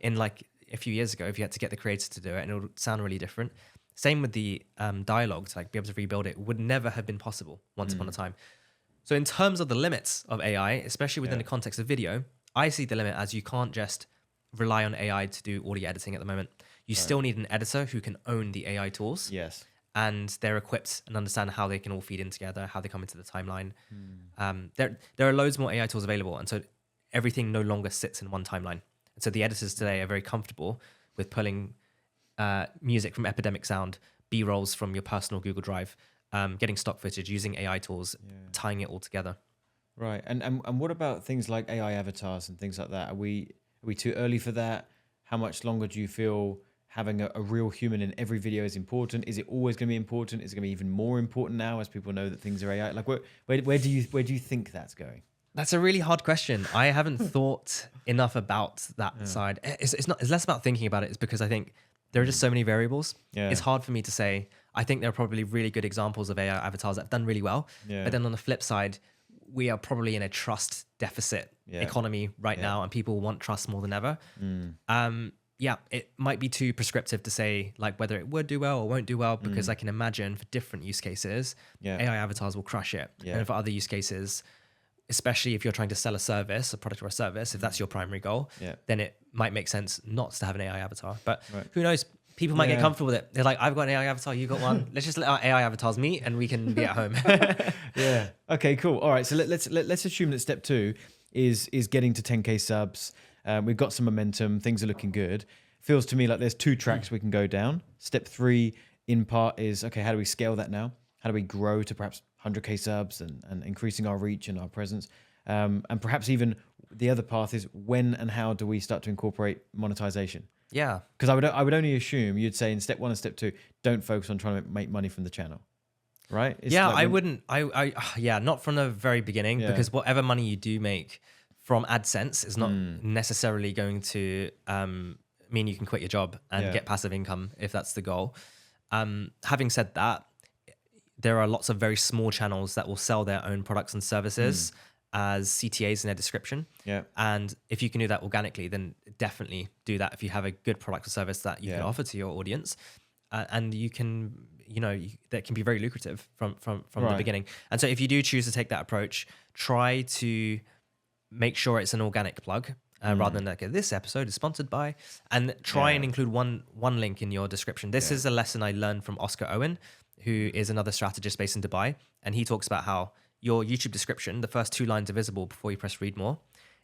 in like a few years ago if you had to get the creator to do it, and it would sound really different. Same with the dialogue, to like be able to rebuild it would never have been possible once upon a time. So in terms of the limits of AI, especially within the context of video, I see the limit as you can't just rely on AI to do audio editing at the moment. You still need an editor who can own the AI tools. Yes. and they're equipped and understand how they can all feed in together, how they come into the timeline. There are loads more AI tools available, and so everything no longer sits in one timeline. And so the editors today are very comfortable with pulling music from Epidemic Sound, B-rolls from your personal Google Drive, getting stock footage, using AI tools, tying it all together. Right. And what about things like AI avatars and things like that? Are we too early for that? How much longer do you feel having a real human in every video is important? Is it always going to be important? Is it going to be even more important now as people know that things are AI? Like, where do you think that's going? That's a really hard question. I haven't thought enough about that side. It's less about thinking about it. It's because I think there are just so many variables. Yeah. It's hard for me to say. I think there are probably really good examples of AI avatars that have done really well. Yeah. But then on the flip side, we are probably in a trust deficit economy right now, and people want trust more than ever. It might be too prescriptive to say like whether it would do well or won't do well, because I can imagine for different use cases, AI avatars will crush it. And for other use cases, especially if you're trying to sell a service, a product or a service, if that's your primary goal, then it might make sense not to have an AI avatar. But who knows? People might get comfortable with it. They're like, I've got an AI avatar, you got one. Let's just let our AI avatars meet and we can be at home. Yeah. Okay, cool. All right. So let's assume that step 2 is getting to 10K subs. We've got some momentum. Things are looking good. Feels to me like there's 2 tracks we can go down. Step 3 in part is, okay, how do we scale that now? How do we grow to perhaps 100K subs and increasing our reach and our presence? And perhaps even the other path is when and how do we start to incorporate monetization? Yeah. Because I would only assume you'd say in step 1 and step 2, don't focus on trying to make money from the channel, right? It's yeah, like I wouldn't. Not from the very beginning, because whatever money you do make from AdSense is not necessarily going to mean you can quit your job and get passive income if that's the goal. Having said that, there are lots of very small channels that will sell their own products and services as CTAs in their description. Yeah. And if you can do that organically, then definitely do that if you have a good product or service that you can offer to your audience. And you can, that can be very lucrative from the beginning. And so if you do choose to take that approach, try to make sure it's an organic plug. Rather than like this episode is sponsored by, and try and include one link in your description. This is a lesson I learned from Oscar Owen, who is another strategist based in Dubai. And he talks about how your YouTube description, the first 2 lines are visible before you press read more.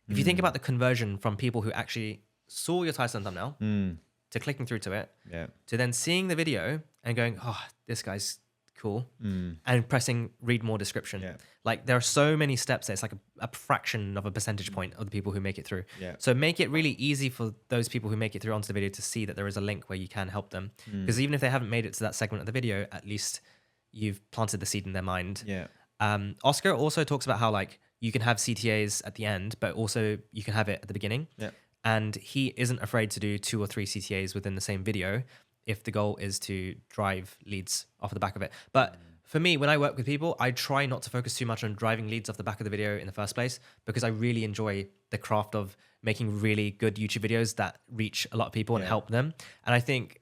If you think about the conversion from people who actually saw your title and thumbnail to clicking through to it, to then seeing the video and going, oh, this guy's cool, and pressing read more description. Yeah. Like there are so many steps there. It's like a fraction of a percentage point of the people who make it through. Yeah. So make it really easy for those people who make it through onto the video to see that there is a link where you can help them. Because even if they haven't made it to that segment of the video, at least you've planted the seed in their mind. Yeah. Oscar also talks about how like you can have CTAs at the end, but also you can have it at the beginning. Yeah. And he isn't afraid to do 2 or 3 CTAs within the same video if the goal is to drive leads off of the back of it. But for me, when I work with people, I try not to focus too much on driving leads off the back of the video in the first place, because I really enjoy the craft of making really good YouTube videos that reach a lot of people and help them. And I think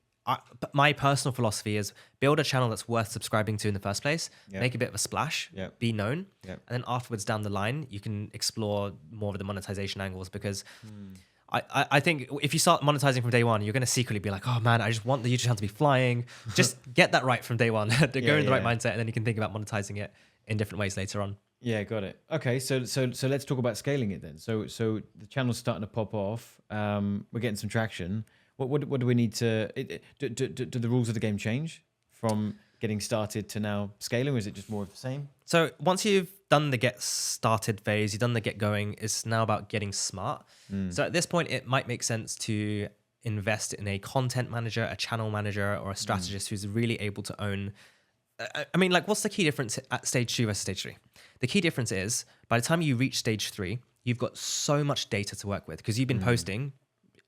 my personal philosophy is build a channel that's worth subscribing to in the first place, make a bit of a splash, be known, and then afterwards down the line, you can explore more of the monetization angles, because I think if you start monetizing from day one, you're going to secretly be like, oh man, I just want the YouTube channel to be flying. Just get that right from day one, to go in the right mindset, and then you can think about monetizing it in different ways later on. Yeah, got it. Okay, so let's talk about scaling it then. So the channel's starting to pop off. We're getting some traction. What do we need to? Do the rules of the game change from getting started to now scaling, or is it just more of the same? So once you've done the get started phase, you've done the get going, it's now about getting smart. So at this point, it might make sense to invest in a content manager, a channel manager, or a strategist who's really able to own. I mean, like, what's the key difference at stage 2 versus stage 3? The key difference is by the time you reach stage 3, you've got so much data to work with, because you've been posting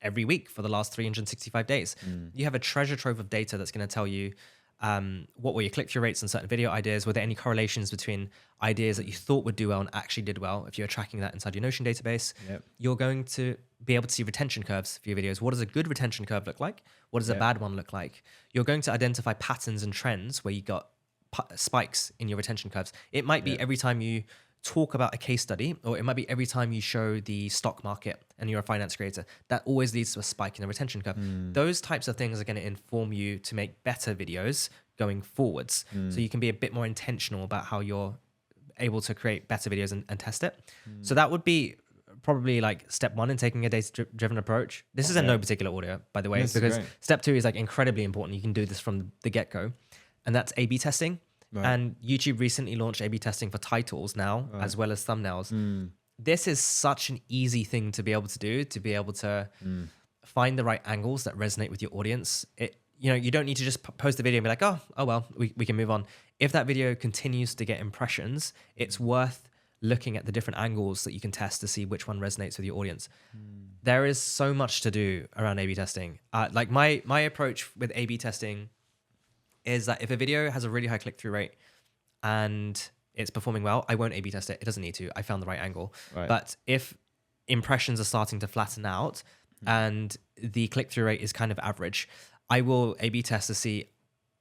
every week for the last 365 days. You have a treasure trove of data that's going to tell you what were your click-through rates on certain video ideas? Were there any correlations between ideas that you thought would do well and actually did well? If you're tracking that inside your Notion database, you're going to be able to see retention curves for your videos. What does a good retention curve look like? What does a bad one look like? You're going to identify patterns and trends where you got spikes in your retention curves. It might be every time you talk about a case study, or it might be every time you show the stock market and you're a finance creator, that always leads to a spike in the retention curve. Those types of things are going to inform you to make better videos going forwards. So you can be a bit more intentional about how you're able to create better videos and test it. So that would be probably like step one in taking a data-driven approach. This is in no particular order, by the way, because step two is like incredibly important. You can do this from the get-go, and that's A/B testing. Right. And YouTube recently launched A/B testing for titles now, as well as thumbnails. This is such an easy thing to be able to do, to be able to find the right angles that resonate with your audience. You don't need to just post the video and be like, oh well, we can move on. If that video continues to get impressions, it's worth looking at the different angles that you can test to see which one resonates with your audience. There is so much to do around A/B testing. Like my approach with A/B testing is that if a video has a really high click-through rate and it's performing well, I won't A/B test it. It doesn't need to. I found the right angle. Right. But if impressions are starting to flatten out and the click-through rate is kind of average, I will A/B test to see,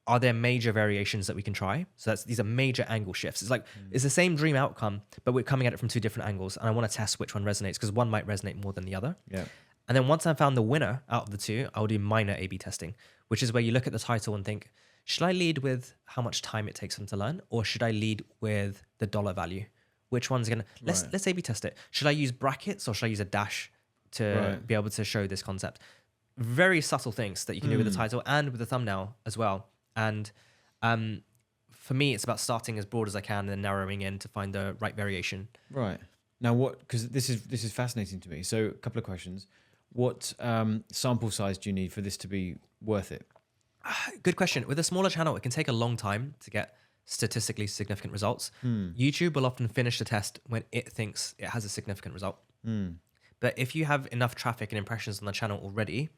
are there major variations that we can try? So these are major angle shifts. It's like, it's the same dream outcome, but we're coming at it from two different angles. And I want to test which one resonates, because one might resonate more than the other. Yeah. And then once I've found the winner out of the two, I'll do minor A/B testing, which is where you look at the title and think, should I lead with how much time it takes them to learn? Or should I lead with the dollar value? Which one's going to, let's A/B test it. Should I use brackets or should I use a dash to be able to show this concept? Very subtle things that you can do with the title and with the thumbnail as well. And for me, it's about starting as broad as I can and then narrowing in to find the right variation. Right. Now, because this is fascinating to me. So a couple of questions. What sample size do you need for this to be worth it? Good question. With a smaller channel, it can take a long time to get statistically significant results. YouTube will often finish the test when it thinks it has a significant result. But if you have enough traffic and impressions on the channel already,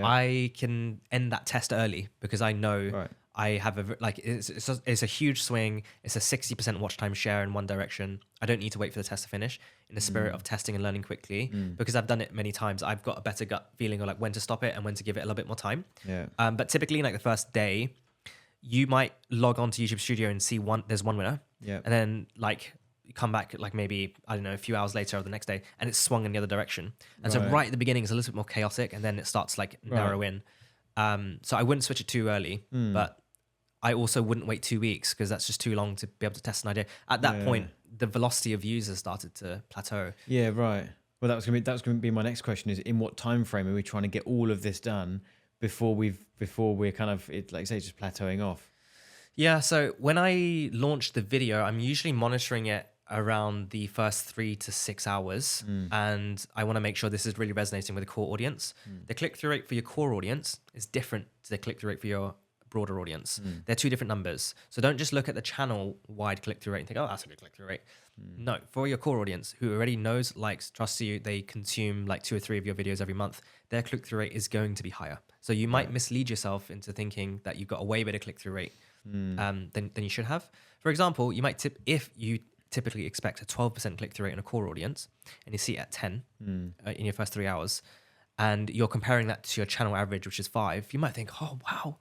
I can end that test early, because I know I have it's a huge swing. It's a 60% watch time share in one direction. I don't need to wait for the test to finish, in the spirit of testing and learning quickly, because I've done it many times. I've got a better gut feeling of like when to stop it and when to give it a little bit more time. Yeah. But typically, like the first day, you might log on to YouTube Studio and see there's one winner. Yeah. And then like come back like maybe, I don't know, a few hours later or the next day, and it's swung in the other direction. And so right at the beginning, it's a little bit more chaotic, and then it starts like narrow in. So I wouldn't switch it too early, but I also wouldn't wait 2 weeks, because that's just too long to be able to test an idea. At that point, the velocity of views has started to plateau. Yeah, right. Well, that was going to be my next question: is in what time frame are we trying to get all of this done before we're kind of, like you say, just plateauing off? Yeah. So when I launch the video, I'm usually monitoring it around the first 3 to 6 hours, and I want to make sure this is really resonating with the core audience. The click-through rate for your core audience is different to the click-through rate for your broader audience. They're two different numbers. So don't just look at the channel-wide click-through rate and think, oh, that's a good click-through rate. No, for your core audience who already knows, likes, trusts you, they consume like 2 or 3 of your videos every month, their click-through rate is going to be higher. So you might mislead yourself into thinking that you've got a way better click-through rate than you should have. For example, if you typically expect a 12% click-through rate in a core audience, and you see it at 10 in your first 3 hours, and you're comparing that to your channel average, which is 5, you might think, oh, wow,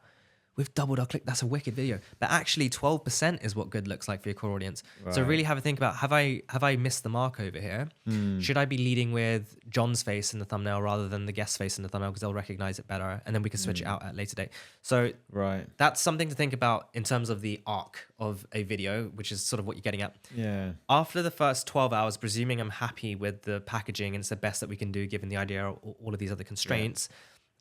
we've doubled our click. That's a wicked video. But actually 12% is what good looks like for your core audience. Right. So really have a think about, have I missed the mark over here? Should I be leading with John's face in the thumbnail rather than the guest's face in the thumbnail, because they'll recognize it better, and then we can switch it out at a later date. So that's something to think about in terms of the arc of a video, which is sort of what you're getting at. Yeah. After the first 12 hours, presuming I'm happy with the packaging and it's the best that we can do given the idea of all of these other constraints,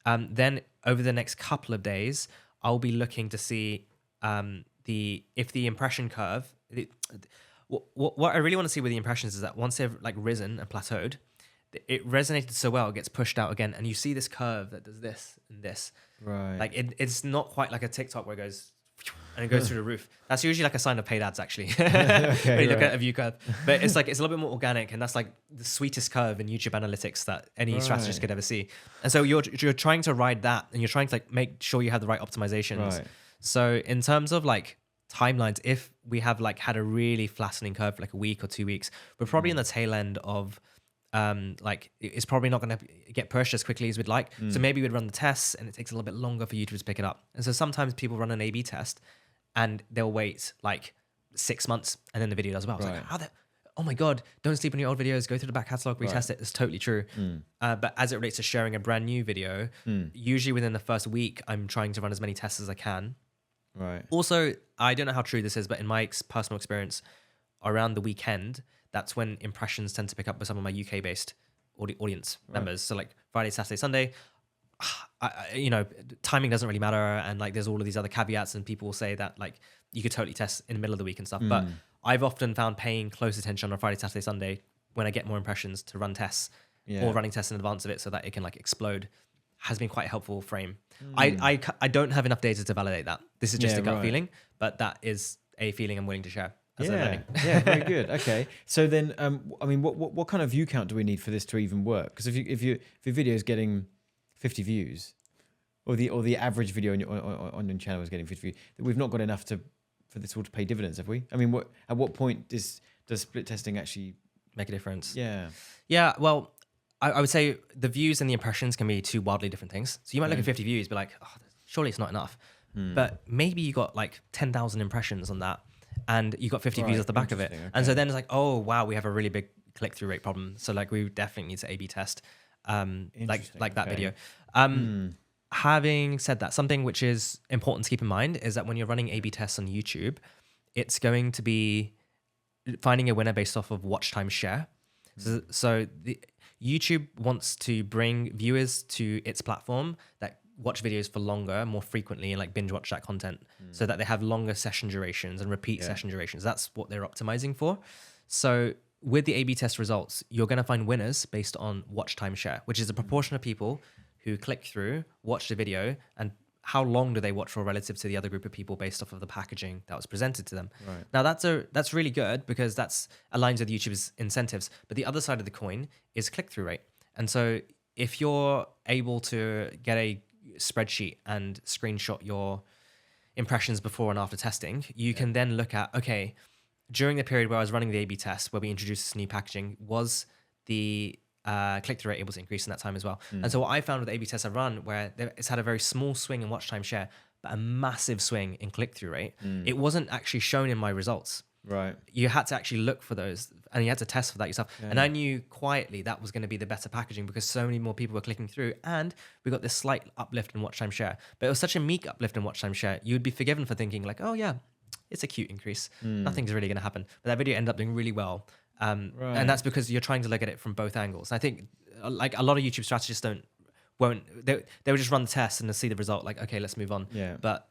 then over the next couple of days, I'll be looking to see if the impression curve. What I really want to see with the impressions is that once they've like risen and plateaued, it resonated so well, it gets pushed out again, and you see this curve that does this and this. Right. Like it's not quite like a TikTok where it goes and it goes through the roof. That's usually like a sign of paid ads, actually. Okay, when you look at a view curve, but it's a little bit more organic, and that's like the sweetest curve in YouTube analytics that any strategist could ever see. And so you're trying to ride that, and you're trying to like make sure you have the right optimizations. Right. So in terms of like timelines, if we have like had a really flattening curve for like a week or 2 weeks, we're probably in the tail end of like it's probably not going to get pushed as quickly as we'd like. So maybe we'd run the tests and it takes a little bit longer for YouTube to pick it up. And so sometimes people run an A/B test and they'll wait like 6 months and then the video does well. It's like, oh my God, don't sleep on your old videos, go through the back catalog, retest it. It's totally true. But as it relates to sharing a brand new video, usually within the first week, I'm trying to run as many tests as I can. Right. Also, I don't know how true this is, but in my personal experience, around the weekend, that's when impressions tend to pick up with some of my UK-based audience members. So like Friday, Saturday, Sunday, timing doesn't really matter, and like there's all of these other caveats, and people will say that like you could totally test in the middle of the week and stuff. But I've often found paying close attention on Friday, Saturday, Sunday when I get more impressions to run tests or running tests in advance of it so that it can like explode has been quite a helpful frame. I don't have enough data to validate that. This is just a gut feeling, but that is a feeling I'm willing to share. Yeah, very good. Okay, so then, I mean, what kind of view count do we need for this to even work? Because if your video is getting 50 views, or the average video on your channel is getting 50 views, we've not got enough for this all to pay dividends, have we? I mean, at what point does split testing actually make a difference? Yeah. Well, I would say the views and the impressions can be two wildly different things. So you might look at 50 views, be like, oh, surely it's not enough. But maybe you got like 10,000 impressions on that, and you got 50 views off the back of it. Okay. And so then it's like, oh wow, we have a really big click-through rate problem. So like we definitely need to A/B test like that video. Having said that, something which is important to keep in mind is that when you're running A/B tests on YouTube, it's going to be finding a winner based off of watch time share. So YouTube wants to bring viewers to its platform that watch videos for longer, more frequently, and like binge watch that content so that they have longer session durations and repeat session durations. That's what they're optimizing for. So with the A/B test results, you're going to find winners based on watch time share, which is a proportion of people who click through, watch the video, and how long do they watch for relative to the other group of people based off of the packaging that was presented to them. Right. Now that's really good because that's aligns with YouTube's incentives. But the other side of the coin is click-through rate. And so if you're able to get a spreadsheet and screenshot your impressions before and after testing, you can then look at, okay, during the period where I was running the A/B test, where we introduced this new packaging, was the click-through rate able to increase in that time as well? And so what I found with the A/B tests I've run, where it's had a very small swing in watch time share, but a massive swing in click-through rate, it wasn't actually shown in my results. Right. You had to actually look for those, and you had to test for that yourself. And I knew quietly that was going to be the better packaging because so many more people were clicking through, and we got this slight uplift in watch time share. But it was such a meek uplift in watch time share, you would be forgiven for thinking like, oh yeah, it's a cute increase. Nothing's really going to happen. But that video ended up doing really well. And that's because you're trying to look at it from both angles. And I think like a lot of YouTube strategists won't they will just run the test and see the result like, okay, let's move on. But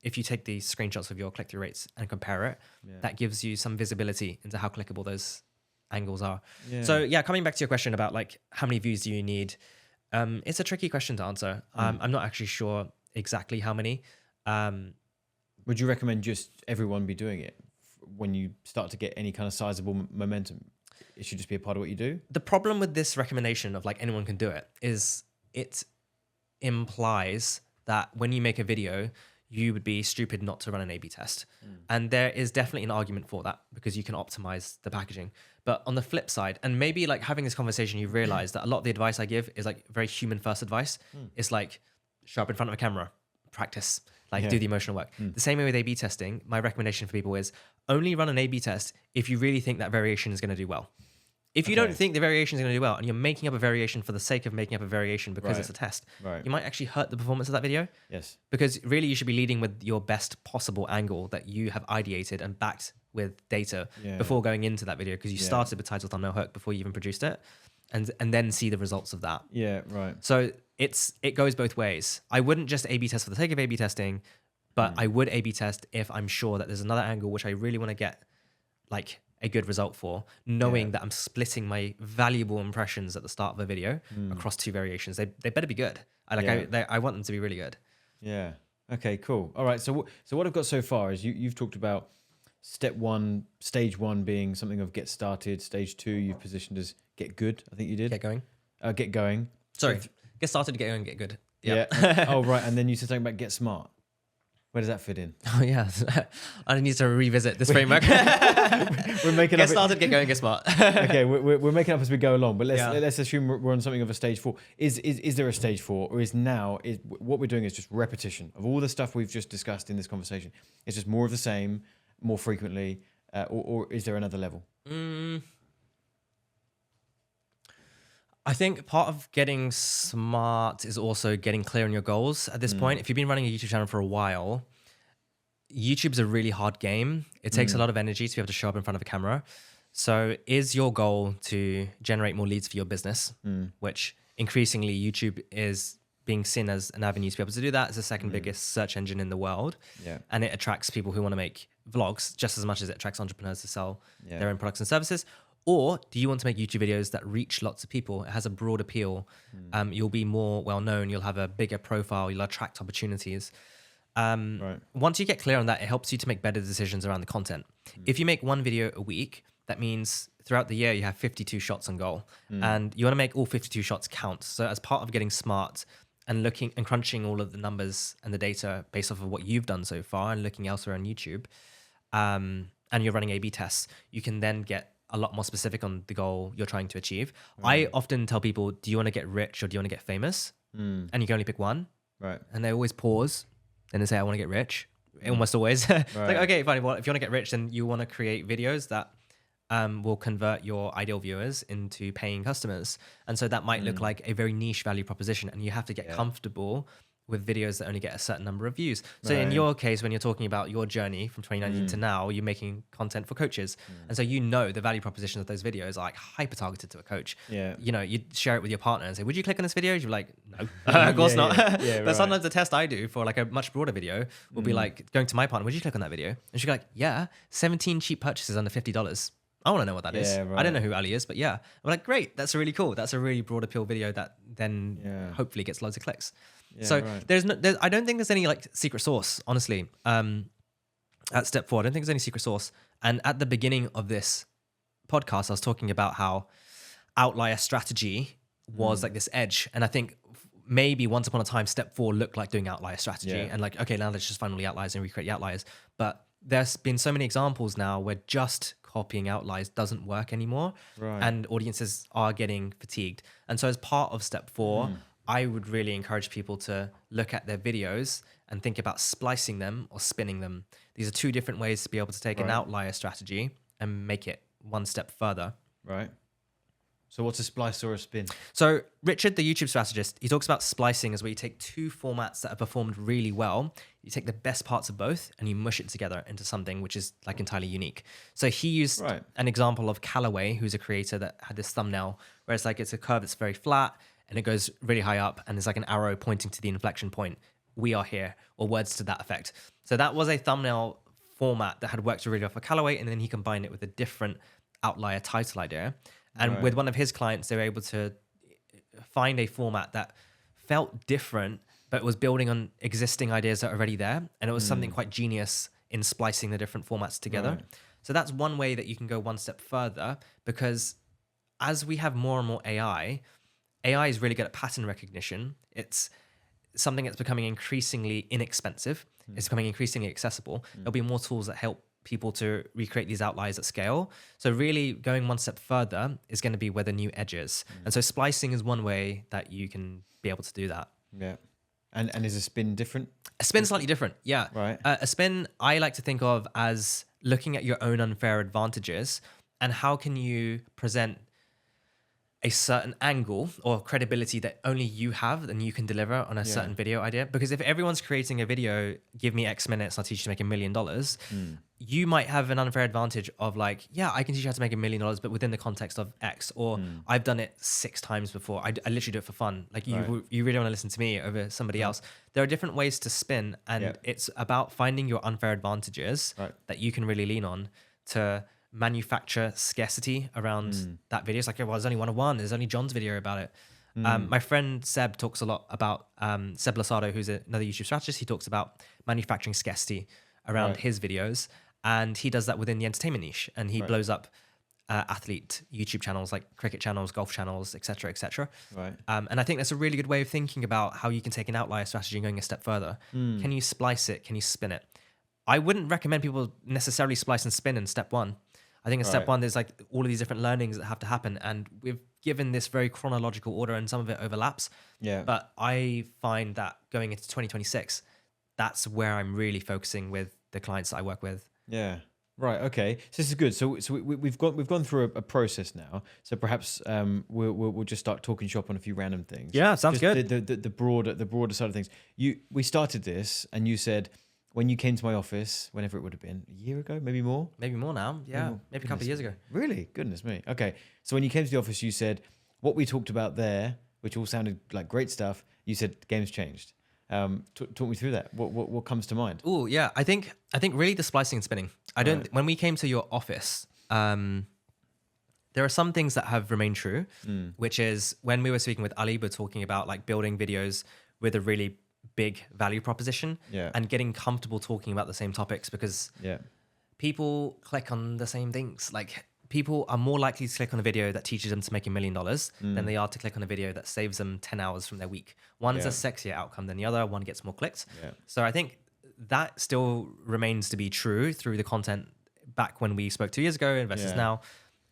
if you take the screenshots of your click-through rates and compare it, that gives you some visibility into how clickable those angles are. So yeah, coming back to your question about like how many views do you need, it's a tricky question to answer. I'm not actually sure exactly how many. Would you recommend just everyone be doing it when you start to get any kind of sizable momentum? It should just be a part of what you do? The problem with this recommendation of like anyone can do it is it implies that when you make a video, you would be stupid not to run an A/B test. And there is definitely an argument for that because you can optimize the packaging. But on the flip side, and maybe like having this conversation, you realize that a lot of the advice I give is like very human first advice. It's like show up in front of a camera, practice, like do the emotional work. The same way with A/B testing, my recommendation for people is only run an A/B test if you really think that variation is going to do well. If you don't think the variation is going to do well and you're making up a variation for the sake of making up a variation because it's a test, you might actually hurt the performance of that video. Yes. Because really you should be leading with your best possible angle that you have ideated and backed with data before going into that video, because you started with title, thumbnail, hook before you even produced it, and then see the results of that. Yeah, right. So it goes both ways. I wouldn't just A/B test for the sake of A/B testing, but I would A/B test if I'm sure that there's another angle which I really want to get like a good result for, knowing that I'm splitting my valuable impressions at the start of a video across two variations. They better be good. I want them to be really good. Yeah. Okay, cool. All right. So what I've got so far is you've talked about stage one being something of get started. Stage two, you've positioned as get good. I think you did. Get going. Get going. Sorry. Get started, get going, get good. Yeah. Oh, right. And then you said something about get smart. Where does that fit in? Oh, yeah. I need to revisit this framework. We're making get started, get going, get smart. Okay, we're making up as we go along, but let's assume we're on something of a stage 4. Is there a stage 4, or is what we're doing is just repetition of all the stuff we've just discussed in this conversation? It's just more of the same, more frequently, or is there another level? I think part of getting smart is also getting clear on your goals at this point. If you've been running a YouTube channel for a while, YouTube's a really hard game. It takes a lot of energy to be able to show up in front of a camera. So is your goal to generate more leads for your business, which increasingly YouTube is being seen as an avenue to be able to do that. It's the second biggest search engine in the world. Yeah. And it attracts people who want to make vlogs just as much as it attracts entrepreneurs to sell their own products and services. Or do you want to make YouTube videos that reach lots of people? It has a broad appeal. You'll be more well-known. You'll have a bigger profile. You'll attract opportunities. Once you get clear on that, it helps you to make better decisions around the content. If you make one video a week, that means throughout the year, you have 52 shots on goal. And you want to make all 52 shots count. So as part of getting smart and looking and crunching all of the numbers and the data based off of what you've done so far and looking elsewhere on YouTube, and you're running A/B tests, you can then get a lot more specific on the goal you're trying to achieve. I often tell people, do you want to get rich or do you want to get famous? And you can only pick one. Right. And they always pause. Then they say, I want to get rich. Almost always. Like, okay, fine. Well, if you want to get rich, then you want to create videos that will convert your ideal viewers into paying customers. And so that might look like a very niche value proposition. And you have to get comfortable with videos that only get a certain number of views. So in your case, when you're talking about your journey from 2019 to now, you're making content for coaches. And so the value proposition of those videos are like hyper targeted to a coach. Yeah. You know, you'd share it with your partner and say, would you click on this video? You'd be like, no, of course not. But sometimes the test I do for like a much broader video will be like going to my partner, would you click on that video? And she'd be like, yeah, 17 cheap purchases under $50. I want to know what that is. Right. I don't know who Ali is, but yeah. I'm like, great, that's really cool. That's a really broad appeal video that then hopefully gets loads of clicks. So I don't think there's any like secret sauce, honestly. At step 4, I don't think there's any secret sauce. And at the beginning of this podcast, I was talking about how outlier strategy was like this edge. And I think maybe once upon a time, step 4 looked like doing outlier strategy and like, okay, now let's just find all the outliers and recreate the outliers. But there's been so many examples now where just copying outliers doesn't work anymore. And audiences are getting fatigued. And so as part of step 4, I would really encourage people to look at their videos and think about splicing them or spinning them. These are 2 different ways to be able to take an outlier strategy and make it one step further. Right. So what's a splice or a spin? So Richard, the YouTube strategist, he talks about splicing as where you take 2 formats that have performed really well. You take the best parts of both and you mush it together into something which is like entirely unique. So he used an example of Callaway, who's a creator that had this thumbnail where it's like it's a curve that's very flat and it goes really high up and there's like an arrow pointing to the inflection point. We are here, or words to that effect. So that was a thumbnail format that had worked really well for Callaway, and then he combined it with a different outlier title idea. And with one of his clients, they were able to find a format that felt different, but was building on existing ideas that are already there. And it was something quite genius in splicing the different formats together. So that's one way that you can go one step further, because as we have more and more AI is really good at pattern recognition. It's something that's becoming increasingly inexpensive. It's becoming increasingly accessible. There'll be more tools that help people to recreate these outliers at scale. So really going one step further is going to be where the new edge is. And so splicing is one way that you can be able to do that. Yeah. And is a spin different? A spin's slightly different. Yeah. Right. A spin I like to think of as looking at your own unfair advantages and how can you present a certain angle or credibility that only you have and you can deliver on a certain video idea. Because if everyone's creating a video, give me X minutes, I'll teach you to make $1 million. You might have an unfair advantage of like, yeah, I can teach you how to make $1 million, but within the context of X, or I've done it 6 times before. I literally do it for fun. Like you really want to listen to me over somebody else. There are different ways to spin, and it's about finding your unfair advantages that you can really lean on to manufacture scarcity around that video. It's like, well, there's only one of one. There's only John's video about it. My friend Seb talks a lot about Seb Losado, who's another YouTube strategist. He talks about manufacturing scarcity around his videos, and he does that within the entertainment niche. And he blows up athlete YouTube channels like cricket channels, golf channels, etc., etc. And I think that's a really good way of thinking about how you can take an outlier strategy and going a step further. Can you splice it? Can you spin it? I wouldn't recommend people necessarily splice and spin in step 1. I think in step 1, there's like all of these different learnings that have to happen. And we've given this very chronological order and some of it overlaps. But I find that going into 2026, that's where I'm really focusing with the clients that I work with. Right. Okay. So this is good. So we've gone through a process now. So perhaps we'll just start talking shop on a few random things. Yeah, sounds just good. The broader side of things. We started this, and you said, when you came to my office, whenever it would have been, a year ago, maybe more? Maybe more now. Yeah, maybe a couple of years ago. Really? Goodness me. Okay. So when you came to the office, you said, what we talked about there, which all sounded like great stuff, you said the game's changed. Talk me through that. What comes to mind? Oh, yeah. I think really the splicing and spinning. When we came to your office, there are some things that have remained true, which is when we were speaking with Ali, we're talking about like building videos with a really big value proposition and getting comfortable talking about the same topics, because people click on the same things. Like, people are more likely to click on a video that teaches them to make $1 million than they are to click on a video that saves them 10 hours from their week. One is a sexier outcome than the other. One gets more clicks. So I think that still remains to be true through the content back when we spoke 2 years ago versus now.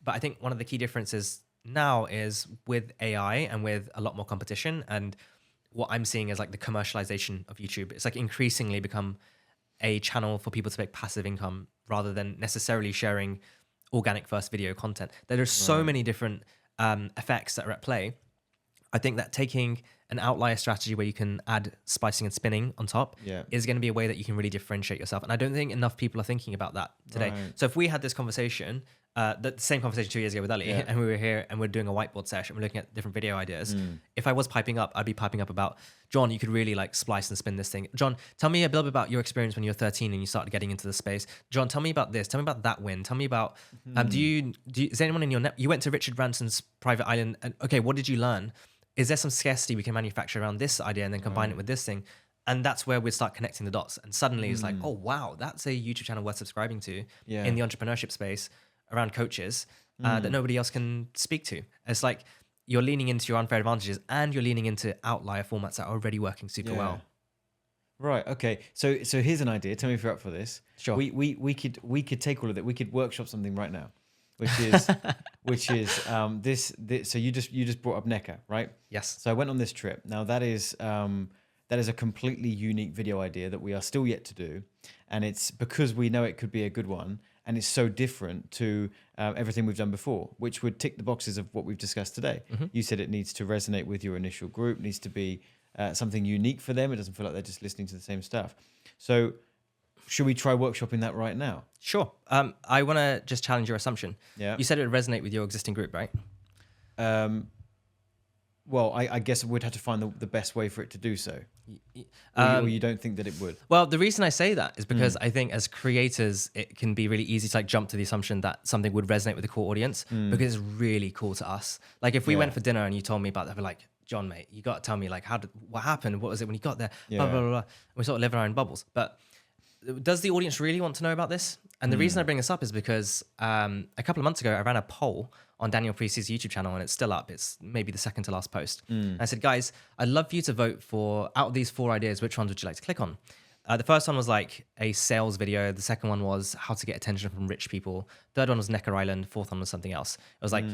But I think one of the key differences now is with AI and with a lot more competition, and what I'm seeing is like the commercialization of YouTube. It's like increasingly become a channel for people to make passive income rather than necessarily sharing organic first video content. There are so many different effects that are at play. I think that taking an outlier strategy where you can add splicing and spinning on top is going to be a way that you can really differentiate yourself. And I don't think enough people are thinking about that today. So if we had this conversation, the same conversation 2 years ago with Ali, and we were here and we're doing a whiteboard session, we're looking at different video ideas. If I was piping up, I'd be piping up about, John, you could really like splice and spin this thing. John, tell me a little bit about your experience when you were 13 and you started getting into the space. John, tell me about this. Tell me about that win. Tell me about, is anyone in your you went to Richard Branson's private island, and okay, what did you learn? Is there some scarcity we can manufacture around this idea and then combine it with this thing? And that's where we start connecting the dots. And suddenly it's like, oh, wow, that's a YouTube channel worth subscribing to in the entrepreneurship space around coaches that nobody else can speak to. It's like you're leaning into your unfair advantages and you're leaning into outlier formats that are already working super well. Right. Okay. So here's an idea. Tell me if you're up for this. Sure. We could take all of that. We could workship something right now, which is this. So you just brought up NECA, right? Yes. So I went on this trip. Now that is a completely unique video idea that we are still yet to do, and it's because we know it could be a good one, and it's so different to everything we've done before, which would tick the boxes of what we've discussed today. You said it needs to resonate with your initial group, needs to be something unique for them. It doesn't feel like they're just listening to the same stuff. So should we try workshopping that right now? Sure. I want to just challenge your assumption. Yeah. You said it would resonate with your existing group, right? Well, I guess we'd have to find the best way for it to do so. Or you don't think that it would? Well, the reason I say that is because I think as creators, it can be really easy to like jump to the assumption that something would resonate with the core audience because it's really cool to us. Like if we went for dinner and you told me about that, I'd be like, John, mate, you got to tell me like what happened? What was it when you got there? Blah, blah, blah, blah. We sort of live in our own bubbles. But does the audience really want to know about this? And the reason I bring this up is because a couple of months ago, I ran a poll on Daniel Priestley's YouTube channel, and it's still up. It's maybe the second to last post. I said, guys, I'd love for you to vote for, out of these 4 ideas, which ones would you like to click on? The first one was like a sales video. The second one was how to get attention from rich people. Third one was Necker Island. Fourth one was something else. It was like,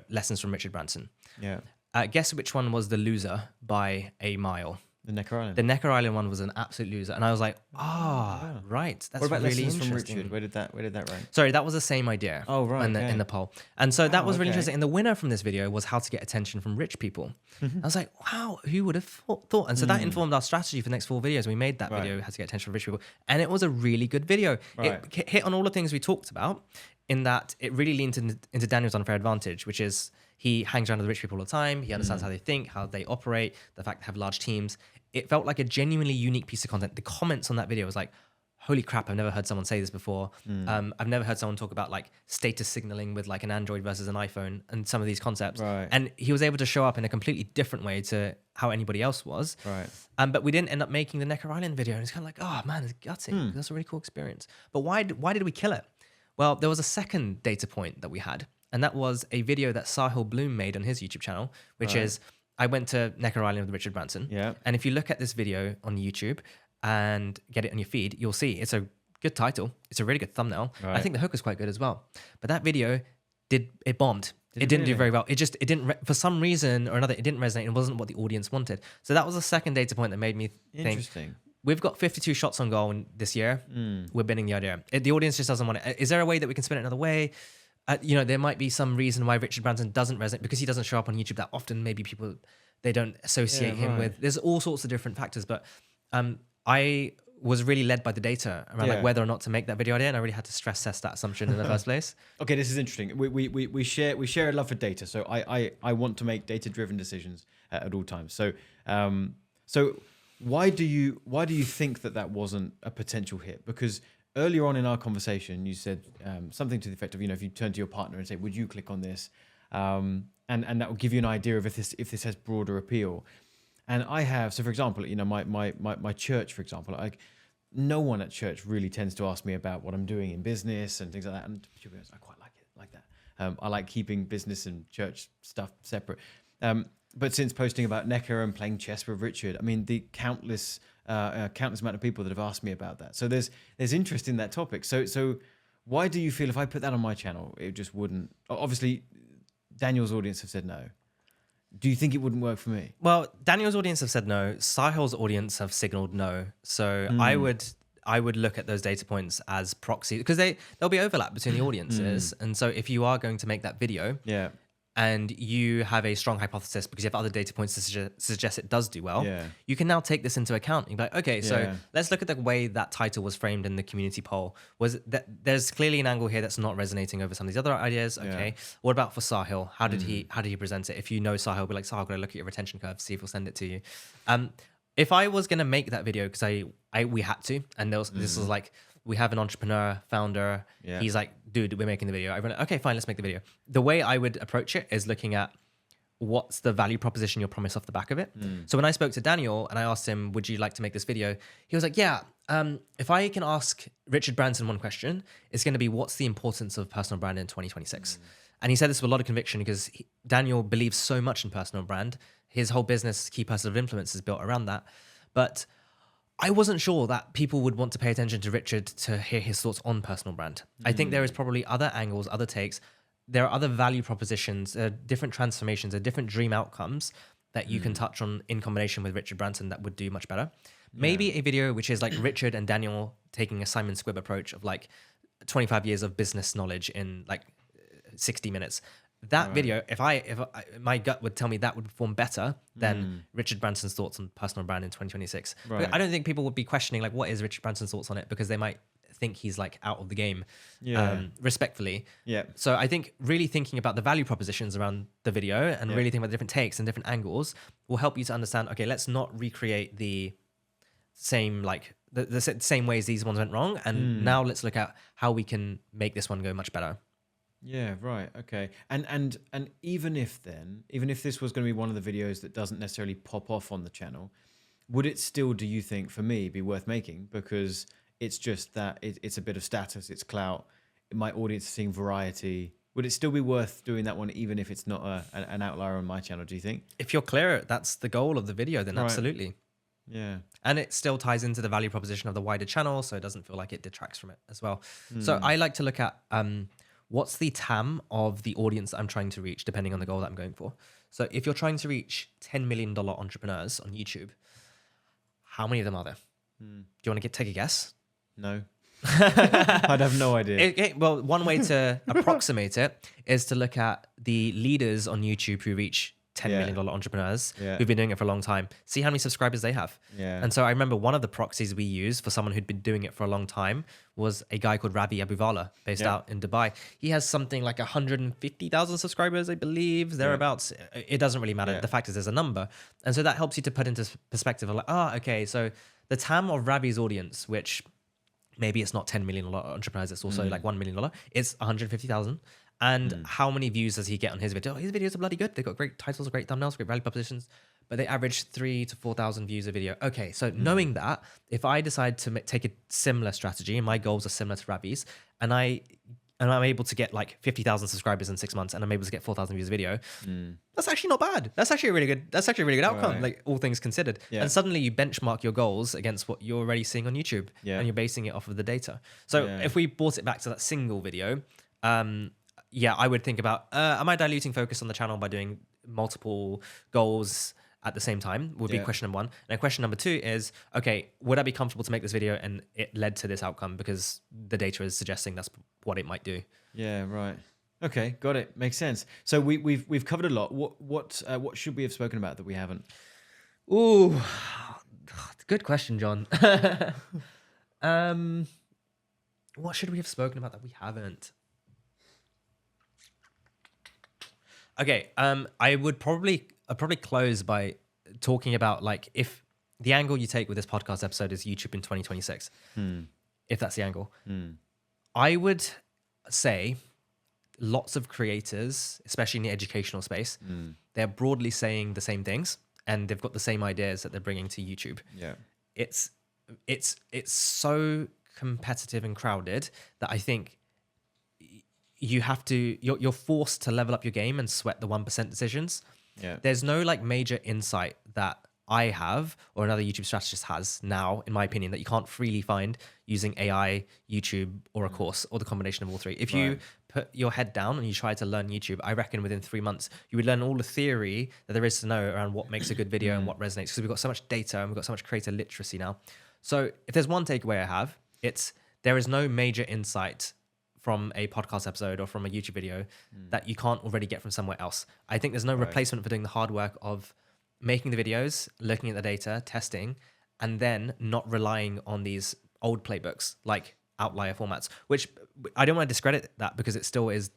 lessons from Richard Branson. Yeah. Guess which one was the loser by a mile? The Necker Island. The Necker Island one was an absolute loser, and I was like, right, that's what about really lessons interesting. from Richard? Where did that rank? Sorry, that was the same idea. Oh, right. In the poll, and so that was really interesting. And the winner from this video was how to get attention from rich people. I was like, wow, who would have thought? And so that informed our strategy for the next 4 videos. We made that video, how to get attention from rich people, and it was a really good video. Right. It hit on all the things we talked about, in that it really leaned into Daniel's unfair advantage, which is he hangs around with rich people all the time. He understands how they think, how they operate, the fact they have large teams. It felt like a genuinely unique piece of content. The comments on that video was like, holy crap, I've never heard someone say this before. I've never heard someone talk about like status signaling with like an Android versus an iPhone and some of these concepts. Right. And he was able to show up in a completely different way to how anybody else was. Right. But we didn't end up making the Necker Island video. And it's kind of like, oh man, it's gutting. That's a really cool experience. But why did we kill it? Well, there was a second data point that we had. And that was a video that Sahil Bloom made on his YouTube channel, which is, I went to Necker Island with Richard Branson. Yeah. And if you look at this video on YouTube and get it on your feed, you'll see it's a good title. It's a really good thumbnail. Right. I think the hook was quite good as well. But that video bombed. It didn't do very well. It didn't, for some reason or another, it didn't resonate. It wasn't what the audience wanted. So that was the second data point that made me think, Interesting. we've got 52 shots on goal this year. We're binning the idea. The audience just doesn't want it. Is there a way that we can spin it another way? There might be some reason why Richard Branson doesn't resonate because he doesn't show up on YouTube that often. Maybe people, they don't associate him with. There's all sorts of different factors. But I was really led by the data around like whether or not to make that video idea, and I really had to stress test that assumption in the first place. Okay, this is interesting. We share a love for data, so I want to make data-driven decisions at all times. So why do you think that wasn't a potential hit? Because earlier on in our conversation, you said something to the effect of, if you turn to your partner and say, "Would you click on this?" And that will give you an idea of if this has broader appeal. And I have, so for example, my church, for example, no one at church really tends to ask me about what I'm doing in business and things like that. And to be honest, I quite like it like that. I like keeping business and church stuff separate. But since posting about Necker and playing chess with Richard, I mean, the countless amount of people that have asked me about that. So there's interest in that topic. So why do you feel if I put that on my channel, it just wouldn't? Obviously, Daniel's audience have said no. Do you think it wouldn't work for me? Well, Daniel's audience have said no. Sahil's audience have signaled no. So I would look at those data points as proxy, because there'll be overlap between the audiences. And so if you are going to make that video, and you have a strong hypothesis because you have other data points to suggest it does do well, you can now take this into account. You're like, okay, so let's look at the way that title was framed in the community poll. Was that there's clearly an angle here that's not resonating over some of these other ideas. Okay, what about for Sahil? How did he present it? If you know Sahil, be like, Sahil, gotta look at your retention curve, see if we'll send it to you. If I was gonna make that video, because we had to, and this was like, we have an entrepreneur, founder. Yeah. He's like, dude, we're making the video. I went, okay, fine, let's make the video. The way I would approach it is looking at what's the value proposition you'll promise off the back of it. So when I spoke to Daniel and I asked him, would you like to make this video? He was like, yeah, if I can ask Richard Branson one question, it's going to be, what's the importance of personal brand in 2026? And he said this with a lot of conviction because Daniel believes so much in personal brand. His whole business, Key Person of Influence, is built around that. But I wasn't sure that people would want to pay attention to Richard to hear his thoughts on personal brand. I think there is probably other angles, other takes. There are other value propositions, different transformations, different dream outcomes that you can touch on in combination with Richard Branson that would do much better. Maybe a video which is like Richard and Daniel taking a Simon Squibb approach of like 25 years of business knowledge in like 60 minutes. That video, if my gut would tell me that would perform better than Richard Branson's thoughts on personal brand in 2026. Right. I don't think people would be questioning like, what is Richard Branson's thoughts on it, because they might think he's like out of the game, respectfully. Yeah. So I think really thinking about the value propositions around the video and really thinking about different takes and different angles will help you to understand, okay, let's not recreate the same, like the same ways these ones went wrong. And now let's look at how we can make this one go much better. Yeah, right. Okay. And even if this was going to be one of the videos that doesn't necessarily pop off on the channel, would it still, do you think, for me, be worth making? Because it's just that it's a bit of status, it's clout, my audience is seeing variety. Would it still be worth doing that one, even if it's not an outlier on my channel, do you think? If you're clear, that's the goal of the video, then absolutely. Yeah. And it still ties into the value proposition of the wider channel, so it doesn't feel like it detracts from it as well. So I like to look at what's the TAM of the audience that I'm trying to reach, depending on the goal that I'm going for. So if you're trying to reach $10 million entrepreneurs on YouTube, how many of them are there? Do you want to take a guess? No. I'd have no idea. Well, one way to approximate it is to look at the leaders on YouTube who reach $10 million entrepreneurs who've been doing it for a long time. See how many subscribers they have. Yeah. And so I remember one of the proxies we used for someone who'd been doing it for a long time was a guy called Ravi Abuvala, based out in Dubai. He has something like 150,000 subscribers, I believe, thereabouts. It doesn't really matter. The fact is there's a number. And so that helps you to put into perspective of like, okay, so the TAM of Ravi's audience, which maybe it's not $10 million entrepreneurs, it's also like $1 million, it's 150,000. And how many views does he get on his video? His videos are bloody good. They've got great titles, great thumbnails, great value propositions, but they average 3,000 to 4,000 views a video. Okay, so knowing that, if I decide to take a similar strategy and my goals are similar to Ravi's, and I'm able to get like 50,000 subscribers in 6 months, and I'm able to get 4,000 views a video, that's actually not bad. That's actually a really good outcome, right, like all things considered. Yeah. And suddenly you benchmark your goals against what you're already seeing on YouTube, and you're basing it off of the data. So if we brought it back to that single video, I would think about, am I diluting focus on the channel by doing multiple goals at the same time? Would be question number one. And question number two is, okay, would I be comfortable to make this video and it led to this outcome because the data is suggesting that's what it might do? Yeah, right. Okay, got it. Makes sense. So we've covered a lot. What should we have spoken about that we haven't? Ooh, Good question, John. What should we have spoken about that we haven't? Okay, I'd probably close by talking about like if the angle you take with this podcast episode is YouTube in 2026, if that's the angle, I would say lots of creators, especially in the educational space, they're broadly saying the same things and they've got the same ideas that they're bringing to YouTube. Yeah, it's so competitive and crowded that I think you're forced to level up your game and sweat the 1% decisions. Yeah. There's no like major insight that I have or another YouTube strategist has now, in my opinion, that you can't freely find using AI, YouTube, or a course, or the combination of all three. If you put your head down and you try to learn YouTube, I reckon within 3 months, you would learn all the theory that there is to know around what makes a good video and what resonates, because we've got so much data and we've got so much creator literacy now. So if there's one takeaway I have, it's there is no major insight from a podcast episode or from a YouTube video that you can't already get from somewhere else. I think there's no replacement for doing the hard work of making the videos, looking at the data, testing, and then not relying on these old playbooks like outlier formats, which I don't want to discredit that because it still is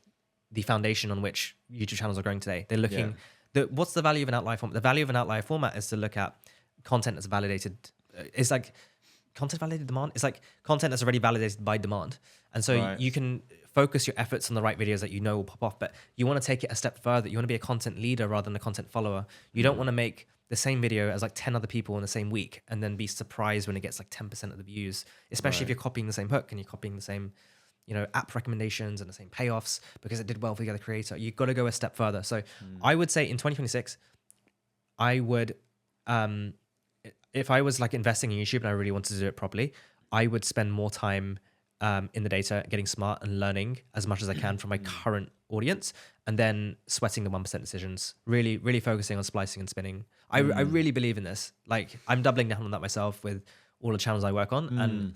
the foundation on which YouTube channels are growing today. They're looking, what's the value of an outlier format? The value of an outlier format is to look at content that's validated. It's like content validated demand. It's like content that's already validated by demand. And so you can focus your efforts on the right videos that you know will pop off, but you want to take it a step further. You want to be a content leader rather than a content follower. You don't want to make the same video as like 10 other people in the same week and then be surprised when it gets like 10% of the views, especially if you're copying the same hook and you're copying the same, app recommendations and the same payoffs because it did well for the other creator. You've got to go a step further. So I would say in 2026, I would, if I was like investing in YouTube and I really wanted to do it properly, I would spend more time in the data, getting smart and learning as much as I can from my current audience, and then sweating the 1% decisions, really, really focusing on splicing and spinning. I really believe in this. Like I'm doubling down on that myself with all the channels I work on. And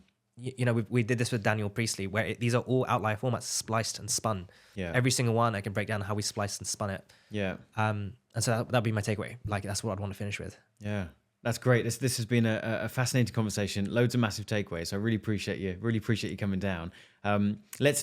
we did this with Daniel Priestley, where these are all outlier formats, spliced and spun. Yeah. Every single one, I can break down how we spliced and spun it. Yeah. And so that'd be my takeaway. Like that's what I'd want to finish with. Yeah. That's great. This has been a fascinating conversation. Loads of massive takeaways. So I really appreciate you. Really appreciate you coming down. Let's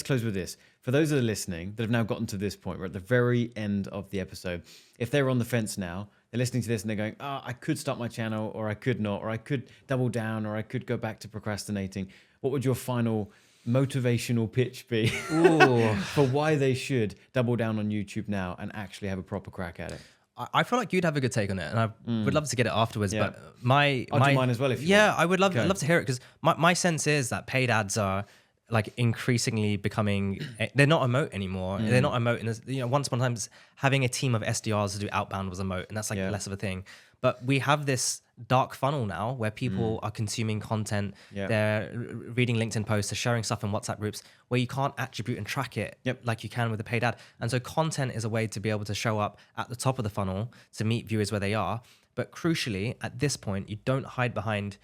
close with this. For those that are listening that have now gotten to this point, we're at the very end of the episode. If they're on the fence now, they're listening to this and they're going, I could start my channel, or I could not, or I could double down, or I could go back to procrastinating. What would your final motivational pitch be for why they should double down on YouTube now and actually have a proper crack at it? I feel like you'd have a good take on it, and I would love to get it afterwards. Yeah. But I'll do mine as well if you want. I would love to hear it, because my sense is that paid ads are like increasingly becoming. They're not a moat anymore. They're not a moat. And once upon a time, having a team of SDRs to do outbound was a moat, and that's like less of a thing. But we have this dark funnel now where people are consuming content, they're reading LinkedIn posts, they're sharing stuff in WhatsApp groups where you can't attribute and track it like you can with a paid ad. And so content is a way to be able to show up at the top of the funnel to meet viewers where they are. But crucially, at this point, you don't hide behind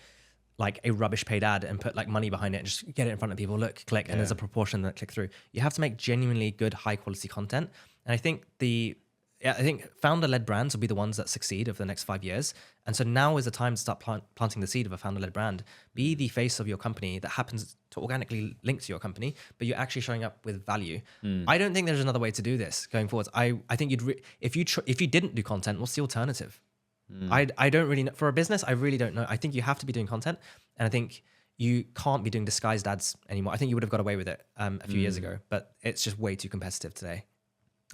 like a rubbish paid ad and put like money behind it and just get it in front of people, look, click, and there's a proportion that click through. You have to make genuinely good, high quality content. And I think I think founder-led brands will be the ones that succeed over the next 5 years. And so now is the time to start planting the seed of a founder-led brand. Be the face of your company that happens to organically link to your company, but you're actually showing up with value. I don't think there's another way to do this going forward. I think if you didn't do content, what's the alternative? I don't really know. For a business, I really don't know. I think you have to be doing content, and I think you can't be doing disguised ads anymore. I think you would have got away with it a few years ago, but it's just way too competitive today.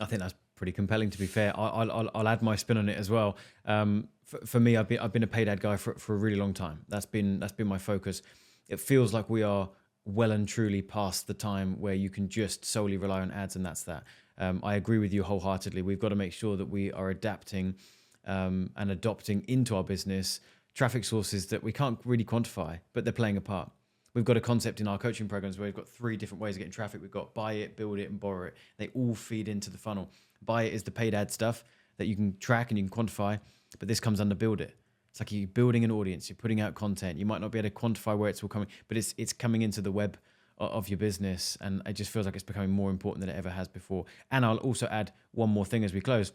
I think that's pretty compelling, to be fair. I'll add my spin on it as well. For me, I've been a paid ad guy for a really long time. That's been my focus. It feels like we are well and truly past the time where you can just solely rely on ads, and that's that. I agree with you wholeheartedly. We've got to make sure that we are adapting and adopting into our business traffic sources that we can't really quantify, but they're playing a part. We've got a concept in our coaching programs where we've got 3 different ways of getting traffic. We've got buy it, build it, and borrow it. They all feed into the funnel. Buy it is the paid ad stuff that you can track and you can quantify, but this comes under build it. It's like you're building an audience, you're putting out content. You might not be able to quantify where it's all coming, but it's coming into the web of your business, and it just feels like it's becoming more important than it ever has before. And I'll also add one more thing as we close.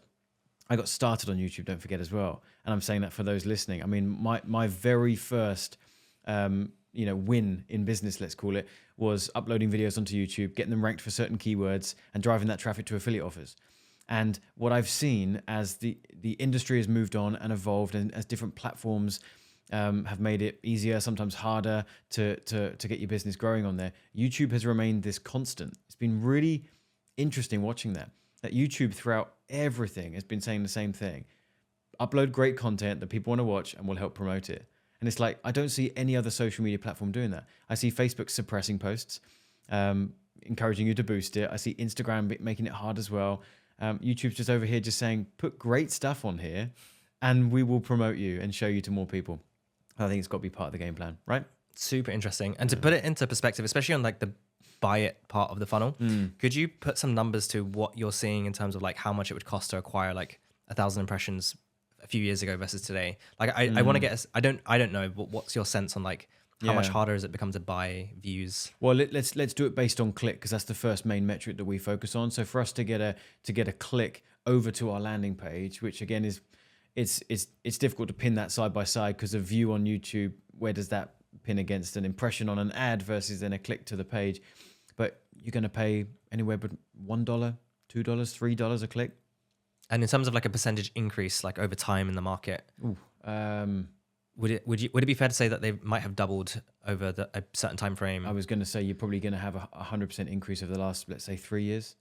I got started on YouTube, don't forget as well. And I'm saying that for those listening. I mean, my very first, win in business, let's call it, was uploading videos onto YouTube, getting them ranked for certain keywords and driving that traffic to affiliate offers. And what I've seen as the industry has moved on and evolved, and as different platforms have made it easier, sometimes harder to get your business growing on there, YouTube has remained this constant. It's been really interesting watching that YouTube throughout everything has been saying the same thing. Upload great content that people want to watch and we'll help promote it. And it's like, I don't see any other social media platform doing that. I see Facebook suppressing posts, encouraging you to boost it. I see Instagram making it hard as well. YouTube's just over here just saying, put great stuff on here and we will promote you and show you to more people. I think it's got to be part of the game plan, right? Super interesting. And to put it into perspective, especially on like the buy it part of the funnel, could you put some numbers to what you're seeing in terms of like how much it would cost to acquire like 1,000 impressions a few years ago versus today? Like I want to get, I don't know, but what's your sense on like how much harder has it become to buy views? Well, let's do it based on click, because that's the first main metric that we focus on. So for us to get a click over to our landing page, which again is it's difficult to pin that side by side, because a view on YouTube, where does that pin against an impression on an ad versus then a click to the page? But you're going to pay anywhere but $1, $2, $3 a click. And in terms of like a percentage increase, like over time in the market, would it be fair to say that they might have doubled over a certain time frame? I was going to say you're probably going to have a 100% increase over the last, let's say, 3 years.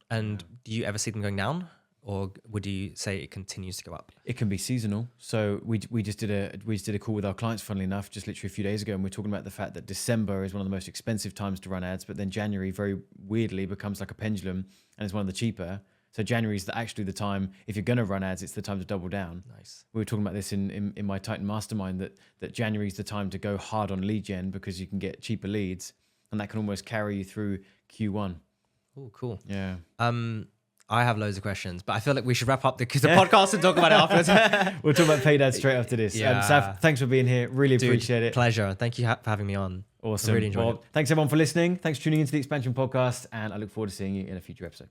And do you ever see them going down, or would you say it continues to go up? It can be seasonal. So we just did a call with our clients, funnily enough, just literally a few days ago, and we're talking about the fact that December is one of the most expensive times to run ads, but then January very weirdly becomes like a pendulum and it's one of the cheaper. So January is actually the time, if you're going to run ads, it's the time to double down. Nice. We were talking about this in my Titan Mastermind, that January is the time to go hard on lead gen, because you can get cheaper leads, and that can almost carry you through Q1. Oh, cool. Yeah. I have loads of questions, but I feel like we should wrap up the podcast and talk about it afterwards. We'll talk about paid ads straight after this. Yeah. Saf, thanks for being here. Really appreciate it. Pleasure. Thank you for having me on. Awesome. I really enjoyed it. Thanks everyone for listening. Thanks for tuning into the Expansion Podcast, and I look forward to seeing you in a future episode.